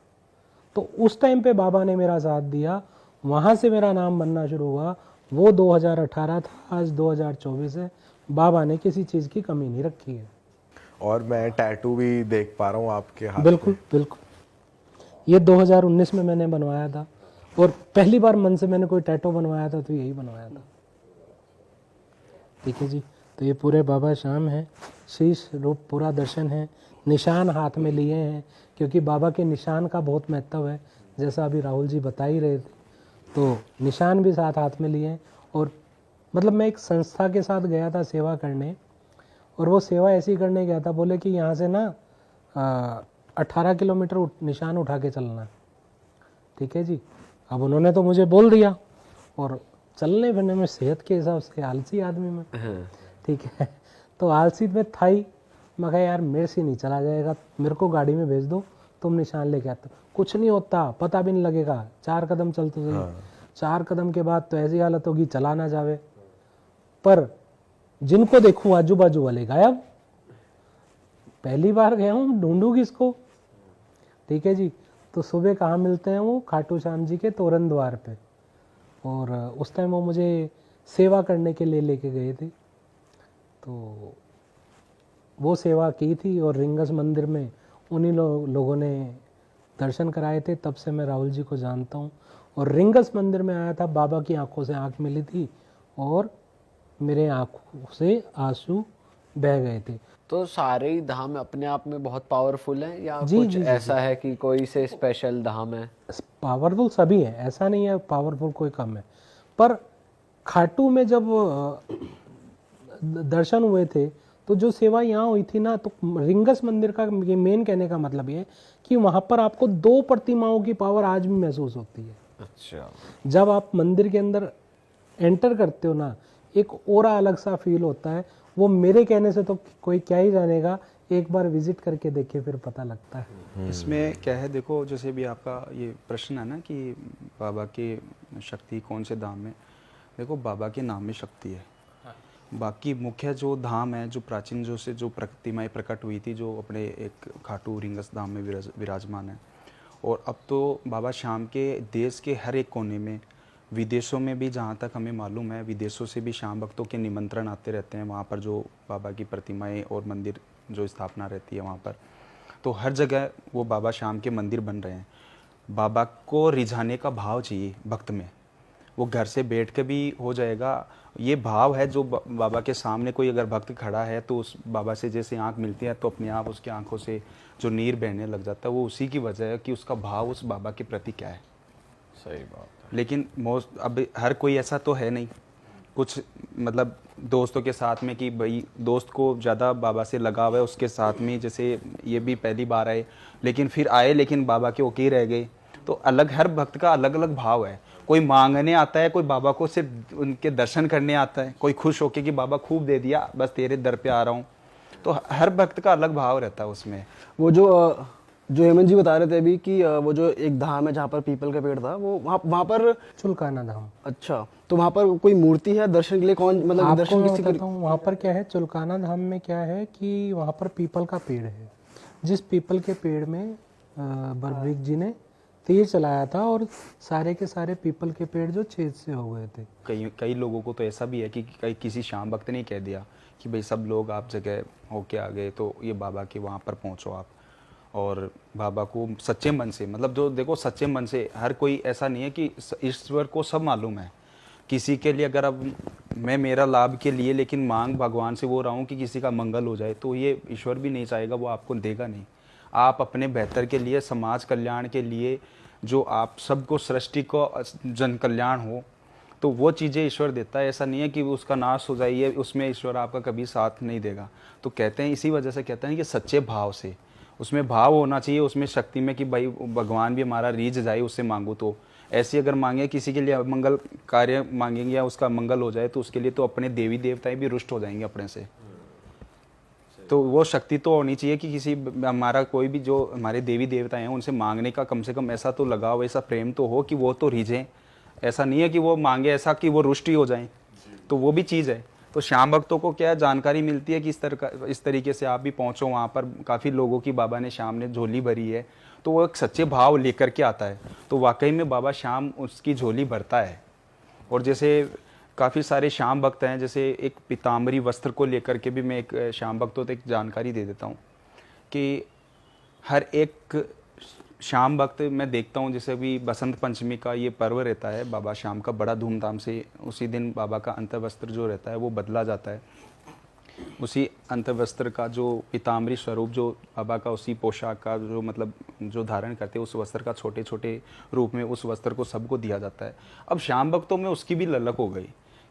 तो उस टाइम पे बाबा ने मेरा साथ दिया, वहाँ से मेरा नाम बनना शुरू हुआ। वो 2018 था, आज 2024 है। बाबा ने किसी चीज़ की कमी नहीं रखी है। और मैं टैटू भी देख पा रहा हूँ आपके हाथ बिल्कुल बिल्कुल, ये 2019 में मैंने बनवाया था, और पहली बार मन से मैंने कोई टैटू बनवाया था तो यही बनवाया था। ठीक है जी। तो ये पूरे बाबा श्याम हैं, शीश रूप पूरा दर्शन है, निशान हाथ में लिए हैं, क्योंकि बाबा के निशान का बहुत महत्व है, जैसा अभी राहुल जी बता ही रहे थे। तो निशान भी साथ हाथ में लिए हैं। और मतलब मैं एक संस्था के साथ गया था सेवा करने, और वो सेवा ऐसी करने गया था, बोले कि यहाँ से ना 18 किलोमीटर निशान उठा के चलना। ठीक है जी। अब उन्होंने तो मुझे बोल दिया, और चलने फिरने में सेहत के हिसाब से आलसी आदमी में, ठीक है, तो आलसी में था ही। मैं कहा यार मेरे से नहीं चला जाएगा, मेरे को गाड़ी में भेज दो, तुम निशान लेके आते हो। कुछ नहीं होता, पता भी नहीं लगेगा, 4 कदम चलते सही। 4 कदम के बाद तो ऐसी हालत होगी चला ना जावे। पर जिनको देखूं आजू बाजू वाले गायब, पहली बार गया हूँ, ढूंढूं किसको। ठीक है जी। तो सुबह कहाँ मिलते हैं वो, खाटू श्याम जी के तोरण द्वार पे, और उस टाइम वो मुझे सेवा करने के लिए लेके गए थे। तो वो सेवा की थी, और रिंगस मंदिर में उन्हीं लोगों ने दर्शन कराए थे। तब से मैं राहुल जी को जानता हूँ। और रिंगस मंदिर में आया था, बाबा की आंखों से आंख मिली थी, और मेरे आंखों से आंसू बह गए थे। तो सारे ही धाम अपने आप में बहुत पावरफुल हैं, या जी, कुछ जी, जी, ऐसा है कि कोई से स्पेशल धाम है? पावरफुल सभी है, ऐसा नहीं है पावरफुल कोई कम है। पर खाटू में जब दर्शन हुए थे, तो जो सेवा यहाँ हुई थी ना, तो रिंगस मंदिर का मेन कहने का मतलब ये है कि वहाँ पर आपको 2 प्रतिमाओं की पावर आज भी महसूस होती है। अच्छा। जब आप मंदिर के अंदर एंटर करते हो ना, एक ओरा अलग सा फील होता है। वो मेरे कहने से तो कोई क्या ही जानेगा, एक बार विजिट करके देखे फिर पता लगता है। इसमें क्या है, देखो जैसे भी आपका ये प्रश्न है ना कि बाबा की शक्ति कौन से धाम में, देखो बाबा के नाम में शक्ति है। बाकी मुख्य जो धाम है, जो प्राचीन जो प्रतिमाएं प्रकट हुई थी, जो अपने एक खाटू रिंगस धाम में विराजमान है। और अब तो बाबा श्याम के देश के हर एक कोने में, विदेशों में भी जहाँ तक हमें मालूम है, विदेशों से भी श्याम भक्तों के निमंत्रण आते रहते हैं वहाँ पर, जो बाबा की प्रतिमाएं और मंदिर जो स्थापना रहती है वहाँ पर। तो हर जगह वो बाबा श्याम के मंदिर बन रहे हैं। बाबा को रिझाने का भाव चाहिए भक्त में, वो घर से बैठ के भी हो जाएगा। ये भाव है जो बाबा के सामने कोई अगर भक्त खड़ा है, तो उस बाबा से जैसे आंख मिलती है तो अपने आप उसकी आंखों से जो नीर बहने लग जाता है, वो उसी की वजह है कि उसका भाव उस बाबा के प्रति क्या है। सही बात है। लेकिन अब हर कोई ऐसा तो है नहीं, कुछ मतलब दोस्तों के साथ में कि भाई दोस्त को ज़्यादा बाबा से लगाव है, उसके साथ में जैसे ये भी पहली बार आए, लेकिन फिर आए लेकिन बाबा के ओके रह गए। तो अलग हर भक्त का अलग अलग भाव है। कोई मांगने आता है, कोई बाबा को सिर्फ उनके दर्शन करने आता है, कोई खुश होके कि बाबा खूब दे दिया, बस तेरे दर पे आ रहा हूँ। तो हर भक्त का अलग भाव रहता है उसमें। वो जो हेमंत जी बता रहे थे अभी कि वो जो एक धाम है जहाँ पर पीपल का पेड़ था, वो वहाँ पर चुलकाना धाम। अच्छा, तो वहाँ पर कोई मूर्ति है दर्शन के लिए? कौन मतलब आपको दर्शन मैं किसी बताता हूँ वहाँ पर क्या है। चुलकाना धाम में क्या है कि वहाँ पर पीपल का पेड़ है, जिस पीपल के पेड़ में बर्ब्रिक जी ने तीर चलाया था, और सारे के सारे पीपल के पेड़ जो छेद से हो गए थे। कई लोगों को तो ऐसा भी है कि किसी श्याम भक्त ने कह दिया कि भाई सब लोग आप जगह होके आ गए, तो ये बाबा के वहाँ पर पहुँचो आप। और बाबा को सच्चे मन से, मतलब जो देखो सच्चे मन से, हर कोई ऐसा नहीं है कि ईश्वर को सब मालूम है। किसी के लिए अगर अब मैं मेरा लाभ के लिए लेकिन मांग भगवान से वो रहा हूँ कि किसी का मंगल हो जाए, तो ये ईश्वर भी नहीं चाहेगा, वो आपको देगा नहीं। आप अपने बेहतर के लिए, समाज कल्याण के लिए, जो आप सबको सृष्टि को जन कल्याण हो, तो वो चीज़ें ईश्वर देता है। ऐसा नहीं है कि उसका नाश हो जाइए, उसमें ईश्वर आपका कभी साथ नहीं देगा। तो कहते हैं, इसी वजह से कहते हैं कि सच्चे भाव से, उसमें भाव होना चाहिए, उसमें शक्ति में कि भाई भगवान भी हमारा रीझ जाए, उससे मांगो। तो ऐसे अगर मांगे किसी के लिए मंगल कार्य मांगेंगे या उसका मंगल हो जाए, तो उसके लिए तो अपने देवी देवताएं भी रुष्ट हो जाएंगे अपने से। तो वो शक्ति तो होनी चाहिए कि किसी हमारा कोई भी जो हमारे देवी देवता हैं उनसे मांगने का कम से कम ऐसा तो लगाव, ऐसा प्रेम तो हो कि वो तो रीझें। ऐसा नहीं है कि वो मांगे ऐसा कि वो रुष्ट ही हो जाएं, तो वो भी चीज़ है। तो शाम भक्तों को क्या जानकारी मिलती है कि इस तरीके से आप भी पहुंचो वहाँ पर। काफ़ी लोगों की बाबा ने शाम ने झोली भरी है, तो वो एक सच्चे भाव लेकर के आता है, तो वाकई में बाबा शाम उसकी झोली भरता है। और जैसे काफ़ी सारे शाम भक्त हैं, जैसे एक पीताम्बरी वस्त्र को लेकर के भी मैं एक शाम भक्तों को एक जानकारी दे देता हूँ कि हर एक शाम भक्त मैं देखता हूँ, जैसे अभी बसंत पंचमी का ये पर्व रहता है बाबा शाम का, बड़ा धूमधाम से उसी दिन बाबा का अंतर्वस्त्र जो रहता है वो बदला जाता है। उसी अंतर्वस्त्र का जो पीताम्बरी स्वरूप जो बाबा का, उसी पोशाक का जो मतलब जो धारण करते हैं, उस वस्त्र का छोटे छोटे रूप में उस वस्त्र को सबको दिया जाता है। अब शाम भक्तों में उसकी भी ललक हो गई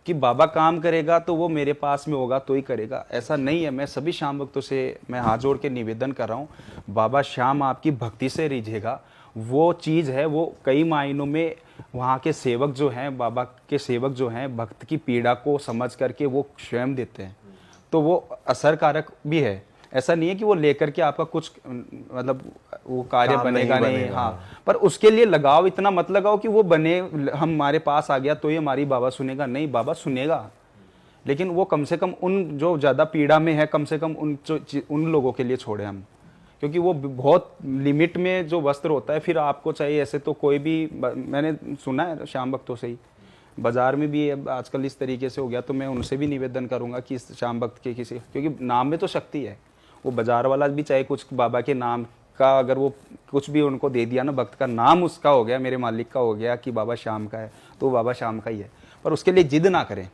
कि बाबा काम करेगा तो वो मेरे पास में होगा तो ही करेगा, ऐसा नहीं है। मैं सभी शाम भक्तों से मैं हाथ जोड़ के निवेदन कर रहा हूँ, बाबा शाम आपकी भक्ति से रिझेगा। वो चीज़ है, वो कई मायनों में वहाँ के सेवक जो हैं, बाबा के सेवक जो हैं, भक्त की पीड़ा को समझ करके वो स्वयं देते हैं, तो वो असरकारक भी है। ऐसा नहीं है कि वो लेकर के आपका कुछ मतलब वो कार्य काम बनेगा नहीं नहीं, बनेगा। हाँ, पर उसके लिए लगाव इतना मत लगाओ कि वो बने, हमारे पास आ गया तो ये हमारी बाबा सुनेगा। नहीं, बाबा सुनेगा, लेकिन वो कम से कम उन जो ज़्यादा पीड़ा में है, कम से कम उन लोगों के लिए छोड़े हम, क्योंकि वो बहुत लिमिट में जो वस्त्र होता है फिर आपको चाहिए। ऐसे तो कोई भी, मैंने सुना है शाम भक्तों से ही, बाजार में भी अब आजकल इस तरीके से हो गया, तो मैं उनसे भी निवेदन करूंगा कि इस शाम भक्त के किसी, क्योंकि नाम में तो शक्ति है, वो बाजार वाला भी चाहे कुछ बाबा के नाम का अगर वो कुछ भी उनको दे दिया ना, भक्त का नाम उसका हो गया, मेरे मालिक का हो गया कि बाबा शाम का है, तो वो बाबा शाम का ही है। पर उसके लिए जिद ना करें।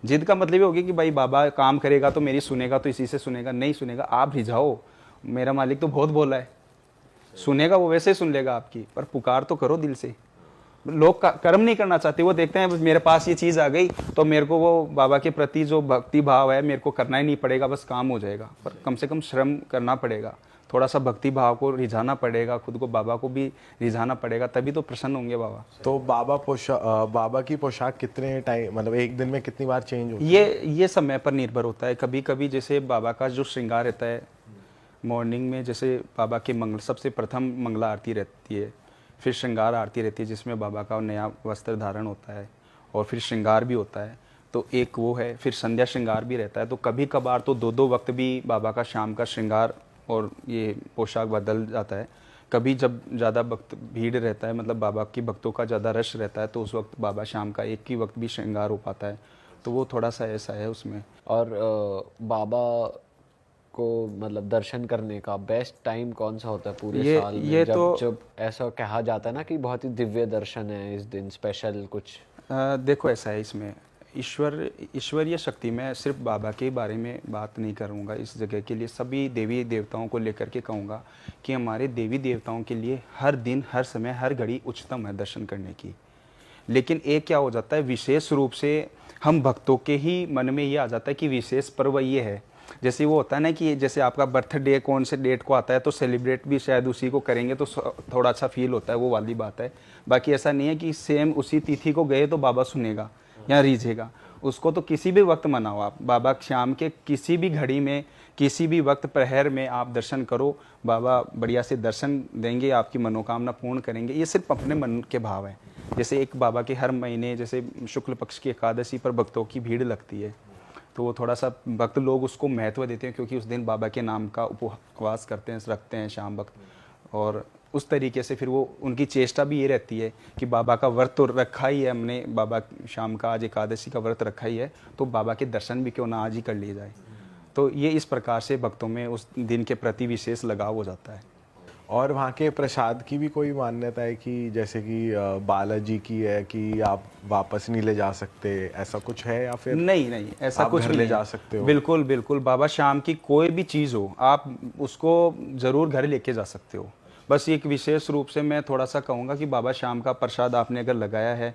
जिद का मतलब ये होगी कि भाई बाबा काम करेगा तो मेरी सुनेगा, तो इसी से सुनेगा, नहीं सुनेगा। आप रिझाओ, मेरा मालिक तो बहुत बोला है, सुनेगा वो वैसे सुन लेगा आपकी, पर पुकार तो करो दिल से। लोग कर्म नहीं करना चाहते, वो देखते हैं मेरे पास ये चीज़ आ गई तो मेरे को वो बाबा के प्रति जो भक्ति भाव है मेरे को करना ही नहीं पड़ेगा, बस काम हो जाएगा। पर कम से कम श्रम करना पड़ेगा, थोड़ा सा भक्ति भाव को रिझाना पड़ेगा, खुद को बाबा को भी रिझाना पड़ेगा, तभी तो प्रसन्न होंगे बाबा। तो बाबा की पोशाक कितने टाइम, मतलब एक दिन में कितनी बार चेंज होती है? ये समय पर निर्भर होता है। कभी कभी जैसे बाबा का जो श्रृंगार रहता है, मॉर्निंग में जैसे बाबा के सबसे प्रथम मंगला आरती रहती है, फिर श्रृंगार आरती रहती है जिसमें बाबा का नया वस्त्र धारण होता है, और फिर श्रृंगार भी होता है, तो एक वो है। फिर संध्या श्रृंगार भी रहता है। तो कभी कभार तो दो वक्त भी बाबा का शाम का श्रृंगार और ये पोशाक बदल जाता है। कभी जब ज़्यादा भक्त भीड़ रहता है, मतलब बाबा की भक्तों का ज़्यादा रश रहता है, तो उस वक्त बाबा शाम का एक ही वक्त भी श्रृंगार हो पाता है, तो वो थोड़ा सा ऐसा है उसमें। और बाबा को मतलब दर्शन करने का बेस्ट टाइम कौन सा होता है पूरे साल में? ये जब ऐसा कहा जाता है ना कि बहुत ही दिव्य दर्शन है इस दिन, स्पेशल कुछ? देखो ऐसा है, इसमें ईश्वरीय शक्ति, मैं सिर्फ बाबा के बारे में बात नहीं करूँगा इस जगह के लिए, सभी देवी देवताओं को लेकर के कहूँगा कि हमारे देवी देवताओं के लिए हर दिन, हर समय, हर घड़ी उच्चतम है दर्शन करने की। लेकिन एक क्या हो जाता है, विशेष रूप से हम भक्तों के ही मन में ये आ जाता है कि विशेष पर्व ये है। जैसे वो होता है ना कि जैसे आपका बर्थडे कौन से डेट को आता है तो सेलिब्रेट भी शायद उसी को करेंगे तो थोड़ा अच्छा फील होता है, वो वाली बात है। बाकी ऐसा नहीं है कि सेम उसी तिथि को गए तो बाबा सुनेगा या रीझेगा। उसको तो किसी भी वक्त मनाओ आप, बाबा शाम के किसी भी घड़ी में, किसी भी वक्त प्रहर में आप दर्शन करो, बाबा बढ़िया से दर्शन देंगे, आपकी मनोकामना पूर्ण करेंगे। ये सिर्फ अपने मन के भाव है। जैसे एक बाबा के हर महीने जैसे शुक्ल पक्ष की एकादशी पर भक्तों की भीड़ लगती है, तो वो थोड़ा सा भक्त लोग उसको महत्व देते हैं, क्योंकि उस दिन बाबा के नाम का उपवास करते हैं, रखते हैं शाम भक्त। और उस तरीके से फिर वो उनकी चेष्टा भी ये रहती है कि बाबा का व्रत तो रखा ही है हमने, बाबा शाम का आज एकादशी का व्रत रखा ही है, तो बाबा के दर्शन भी क्यों ना आज ही कर लिए जाए। तो ये इस प्रकार से भक्तों में उस दिन के प्रति विशेष लगाव हो जाता है। और वहाँ के प्रसाद की भी कोई मान्यता है कि जैसे कि बालाजी की है कि आप वापस नहीं ले जा सकते, ऐसा कुछ है? या फिर नहीं ऐसा आप कुछ घर भी ले नहीं जा है। सकते हो? बिल्कुल बिल्कुल, बाबा शाम की कोई भी चीज़ हो आप उसको ज़रूर घर लेके जा सकते हो। बस एक विशेष रूप से मैं थोड़ा सा कहूँगा कि बाबा शाम का प्रसाद आपने अगर लगाया है,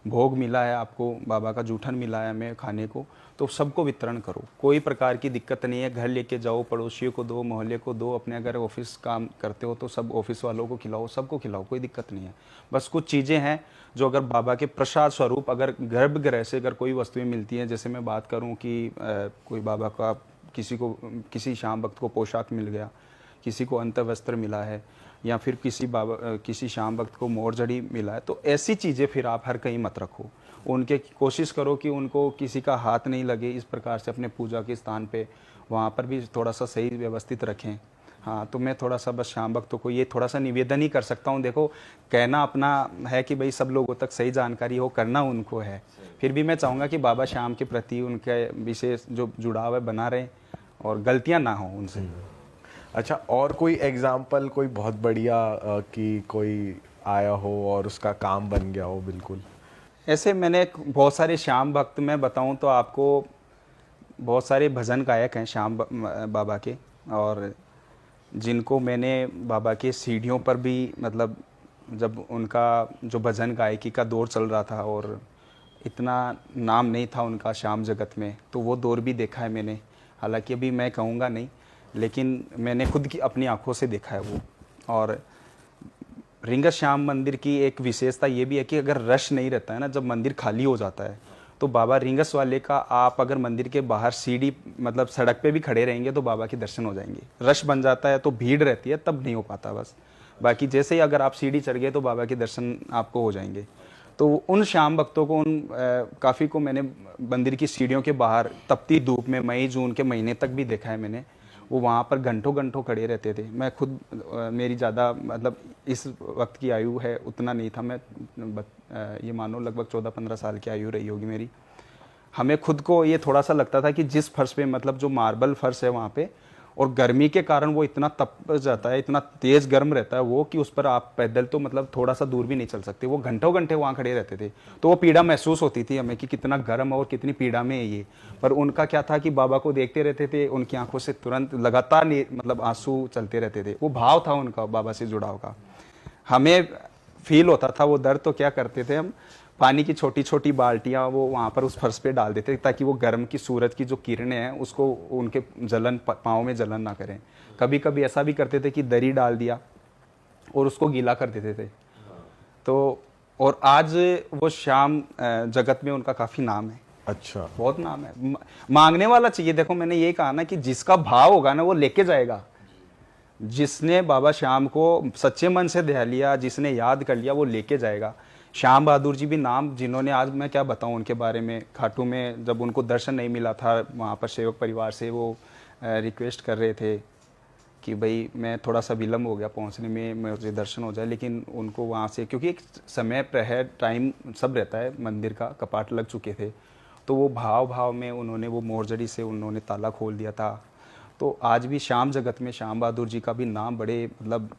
भोग मिला है आपको, बाबा का जूठन मिला है हमें खाने को, तो सबको वितरण करो, कोई प्रकार की दिक्कत नहीं है। घर लेके जाओ, पड़ोसियों को दो, मोहल्ले को दो, अपने अगर ऑफिस काम करते हो तो सब ऑफिस वालों को खिलाओ, सबको खिलाओ, कोई दिक्कत नहीं है। बस कुछ चीज़ें हैं जो अगर बाबा के प्रसाद स्वरूप अगर गर्भगृह से अगर कोई वस्तुएं मिलती हैं, जैसे मैं बात करूं कि कोई बाबा का किसी शाम भक्त को पोशाक मिल गया, किसी को अंतवस्त्र मिला है, या फिर किसी शाम भक्त को मोरजड़ी मिला है, तो ऐसी चीज़ें फिर आप हर कहीं मत रखो। उनके कोशिश करो कि उनको किसी का हाथ नहीं लगे, इस प्रकार से अपने पूजा के स्थान पे वहाँ पर भी थोड़ा सा सही व्यवस्थित रखें। हाँ, तो मैं थोड़ा सा बस श्याम भक्तों को ये थोड़ा सा निवेदन ही कर सकता हूँ। देखो, कहना अपना है कि भाई सब लोगों तक सही जानकारी हो, करना उनको है। फिर भी मैं चाहूँगा कि बाबा श्याम के प्रति उनके विशेष जो जुड़ाव है बना रहे और गलतियाँ ना हो उनसे। अच्छा, और कोई एग्जाम्पल कोई बहुत बढ़िया कि कोई आया हो और उसका काम बन गया हो? बिल्कुल ऐसे मैंने बहुत सारे श्याम भक्त, मैं बताऊं तो आपको, बहुत सारे भजन गायक हैं श्याम बाबा के, और जिनको मैंने बाबा के सीढ़ियों पर भी, मतलब जब उनका जो भजन गायकी का दौर चल रहा था और इतना नाम नहीं था उनका श्याम जगत में, तो वो दौर भी देखा है मैंने। हालांकि अभी मैं कहूँगा नहीं, लेकिन मैंने खुद की अपनी आंखों से देखा है वो। और रिंगस श्याम मंदिर की एक विशेषता ये भी है कि अगर रश नहीं रहता है ना, जब मंदिर खाली हो जाता है, तो बाबा रिंगस वाले का आप अगर मंदिर के बाहर सीढ़ी, मतलब सड़क पे भी खड़े रहेंगे तो बाबा के दर्शन हो जाएंगे। रश बन जाता है तो भीड़ रहती है, तब नहीं हो पाता बस। बाकी जैसे ही अगर आप सीढ़ी चढ़ गए तो बाबा के दर्शन आपको हो जाएंगे। तो उन श्याम भक्तों को, काफ़ी को मैंने मंदिर की सीढ़ियों के बाहर तपती धूप में मई जून के महीने तक भी देखा है मैंने। वो वहाँ पर घंटों घंटों खड़े रहते थे। मैं खुद, मेरी ज़्यादा मतलब इस वक्त की आयु है उतना नहीं था, मैं ये मानो लगभग 14-15 साल की आयु रही होगी मेरी। हमें खुद को ये थोड़ा सा लगता था कि जिस फर्श पे, मतलब जो मार्बल फर्श है वहाँ पे, और गर्मी के कारण वो इतना तप जाता है, इतना तेज़ गर्म रहता है वो, कि उस पर आप पैदल तो मतलब थोड़ा सा दूर भी नहीं चल सकते। वो घंटों घंटे वहाँ खड़े रहते थे। तो वो पीड़ा महसूस होती थी हमें कि कितना गर्म और कितनी पीड़ा में है ये। पर उनका क्या था कि बाबा को देखते रहते थे, उनकी आंखों से तुरंत लगातार मतलब आंसू चलते रहते थे। वो भाव था उनका बाबा से जुड़ाव का, हमें फील होता था वो दर्द। तो क्या करते थे हम, पानी की छोटी छोटी बाल्टियाँ वो वहाँ पर उस फर्श पे डाल देते ताकि वो गर्म की सूरज की जो किरणें हैं उसको, उनके जलन, पाँव में जलन ना करें। कभी कभी ऐसा भी करते थे कि दरी डाल दिया और उसको गीला कर देते थे। तो और आज वो श्याम जगत में उनका काफ़ी नाम है। अच्छा, बहुत नाम है। मांगने वाला चाहिए। देखो, मैंने ये कहा ना कि जिसका भाव होगा ना वो लेके जाएगा। जिसने बाबा श्याम को सच्चे मन से ध्यान लिया, जिसने याद कर लिया, वो लेके जाएगा। श्याम बहादुर जी भी नाम, जिन्होंने, आज मैं क्या बताऊं उनके बारे में। खाटू में जब उनको दर्शन नहीं मिला था, वहाँ पर सेवक परिवार से वो रिक्वेस्ट कर रहे थे कि भाई मैं थोड़ा सा विलम्ब हो गया पहुँचने में, मुझे दर्शन हो जाए। लेकिन उनको वहाँ से, क्योंकि एक समय प्रहर टाइम सब रहता है, मंदिर का कपाट लग चुके थे, तो वो भाव में उन्होंने वो मोरजड़ी से उन्होंने ताला खोल दिया था। तो आज भी श्याम जगत में श्याम बहादुर जी का भी नाम बड़े मतलब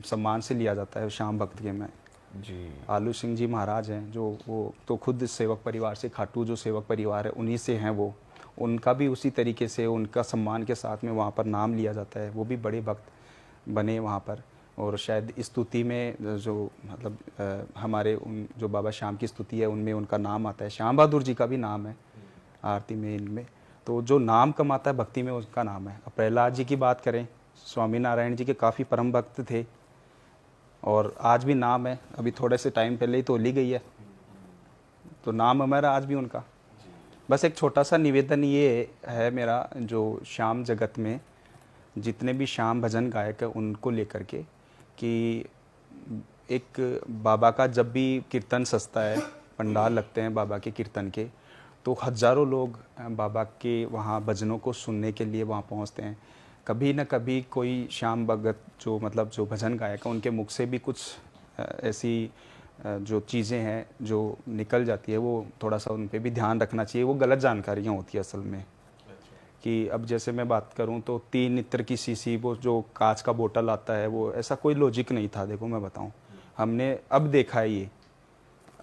सम्मान से लिया जाता है श्याम भक्त के में जी। आलू सिंह जी महाराज हैं, जो वो तो खुद सेवक परिवार से, खाटू जो सेवक परिवार है उन्हीं से हैं वो। उनका भी उसी तरीके से उनका सम्मान के साथ में वहाँ पर नाम लिया जाता है। वो भी बड़े भक्त बने वहाँ पर। और शायद स्तुति में जो मतलब हमारे उन जो बाबा श्याम की स्तुति है उनमें उनका नाम आता है। श्याम बहादुर जी का भी नाम है आरती में, इनमें। तो जो नाम कमाता है भक्ति में उसका नाम है। अब प्रहलाद जी की बात करें, स्वामी नारायण जी के काफ़ी परम भक्त थे और आज भी नाम है। अभी थोड़े से टाइम पहले ही तो ली गई है, तो नाम हमारा आज भी उनका। बस एक छोटा सा निवेदन ये है मेरा, जो श्याम जगत में जितने भी श्याम भजन गायक हैं उनको लेकर के, कि एक बाबा का जब भी कीर्तन सजता है, पंडाल लगते हैं बाबा के कीर्तन के, तो हज़ारों लोग बाबा के वहाँ भजनों को सुनने के लिए वहाँ पहुँचते हैं। कभी न कभी कोई श्याम भगत जो मतलब जो भजन गायक हैं उनके मुख से भी कुछ ऐसी जो चीज़ें हैं जो निकल जाती है, वो थोड़ा सा उन पे भी ध्यान रखना चाहिए। वो गलत जानकारियाँ होती है असल में। कि अब जैसे मैं बात करूं तो 3 लीटर की सीसी वो जो कांच का बोतल आता है, वो ऐसा कोई लॉजिक नहीं था। देखो मैं बताऊं, हमने अब देखा है ये,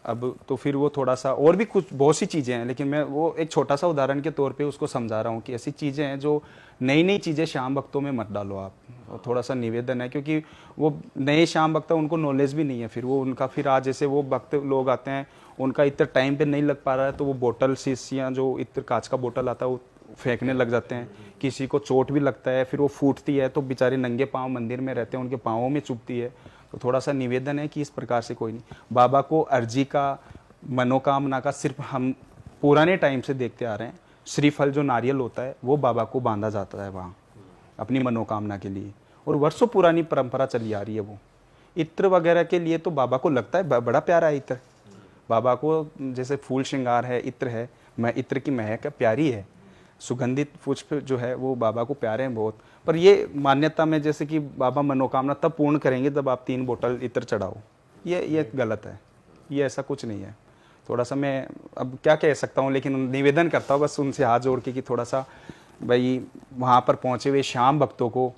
अब तो फिर वो थोड़ा सा और भी कुछ बहुत सी चीज़ें हैं, लेकिन मैं वो एक छोटा सा उदाहरण के तौर पे उसको समझा रहा हूँ कि ऐसी चीज़ें हैं जो नई चीज़ें श्याम भक्तों में मत डालो आप। और थोड़ा सा निवेदन है, क्योंकि वो नए श्याम भक्त उनको नॉलेज भी नहीं है। फिर वो उनका फिर आज जैसे वो भक्त लोग आते हैं, उनका इतना टाइम पे नहीं लग पा रहा है, तो वो बोतल शीशियाँ जो इत्र कांच का बोतल आता है वो फेंकने लग जाते हैं। किसी को चोट भी लगता है, फिर वो फूटती है, तो बेचारे नंगे पाँव मंदिर में रहते हैं, उनके पाँवों में चुभती है। तो थोड़ा सा निवेदन है कि इस प्रकार से कोई नहीं, बाबा को अर्जी का, मनोकामना का, सिर्फ हम पुराने टाइम से देखते आ रहे हैं, श्रीफल जो नारियल होता है वो बाबा को बांधा जाता है वहाँ अपनी मनोकामना के लिए, और वर्षों पुरानी परंपरा चली आ रही है। वो इत्र वगैरह के लिए तो बाबा को लगता है बड़ा प्यारा है इत्र, बाबा को जैसे फूल श्रृंगार है, इत्र है, मैं इत्र की महक प्यारी है, सुगंधित पुष्प जो है वो बाबा को प्यारे हैं बहुत। पर ये मान्यता में जैसे कि बाबा मनोकामना तब पूर्ण करेंगे जब आप 3 बोतल इत्र चढ़ाओ, ये गलत है, ये ऐसा कुछ नहीं है। थोड़ा सा मैं अब क्या कह सकता हूँ, लेकिन निवेदन करता हूँ बस उनसे हाथ जोड़ के कि थोड़ा सा भाई वहाँ पर पहुँचे हुए श्याम भक्तों को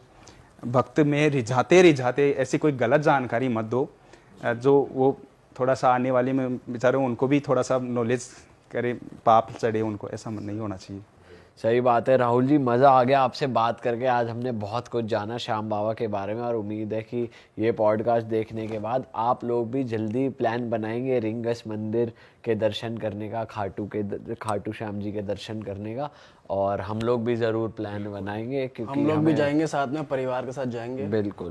भक्त में रिझाते ऐसी कोई गलत जानकारी मत दो, जो वो थोड़ा सा आने वाले में बेचारे उनको भी थोड़ा सा नॉलेज करे, पाप चढ़े उनको, ऐसा नहीं होना चाहिए। सही बात है राहुल जी, मज़ा आ गया आपसे बात करके। आज हमने बहुत कुछ जाना श्याम बाबा के बारे में और उम्मीद है कि ये पॉडकास्ट देखने के बाद आप लोग भी जल्दी प्लान बनाएंगे रिंगस मंदिर के दर्शन करने का, खाटू श्याम जी के दर्शन करने का, और हम लोग भी ज़रूर प्लान बनाएंगे क्योंकि हम लोग भी जाएंगे साथ में, परिवार के साथ जाएंगे। बिल्कुल।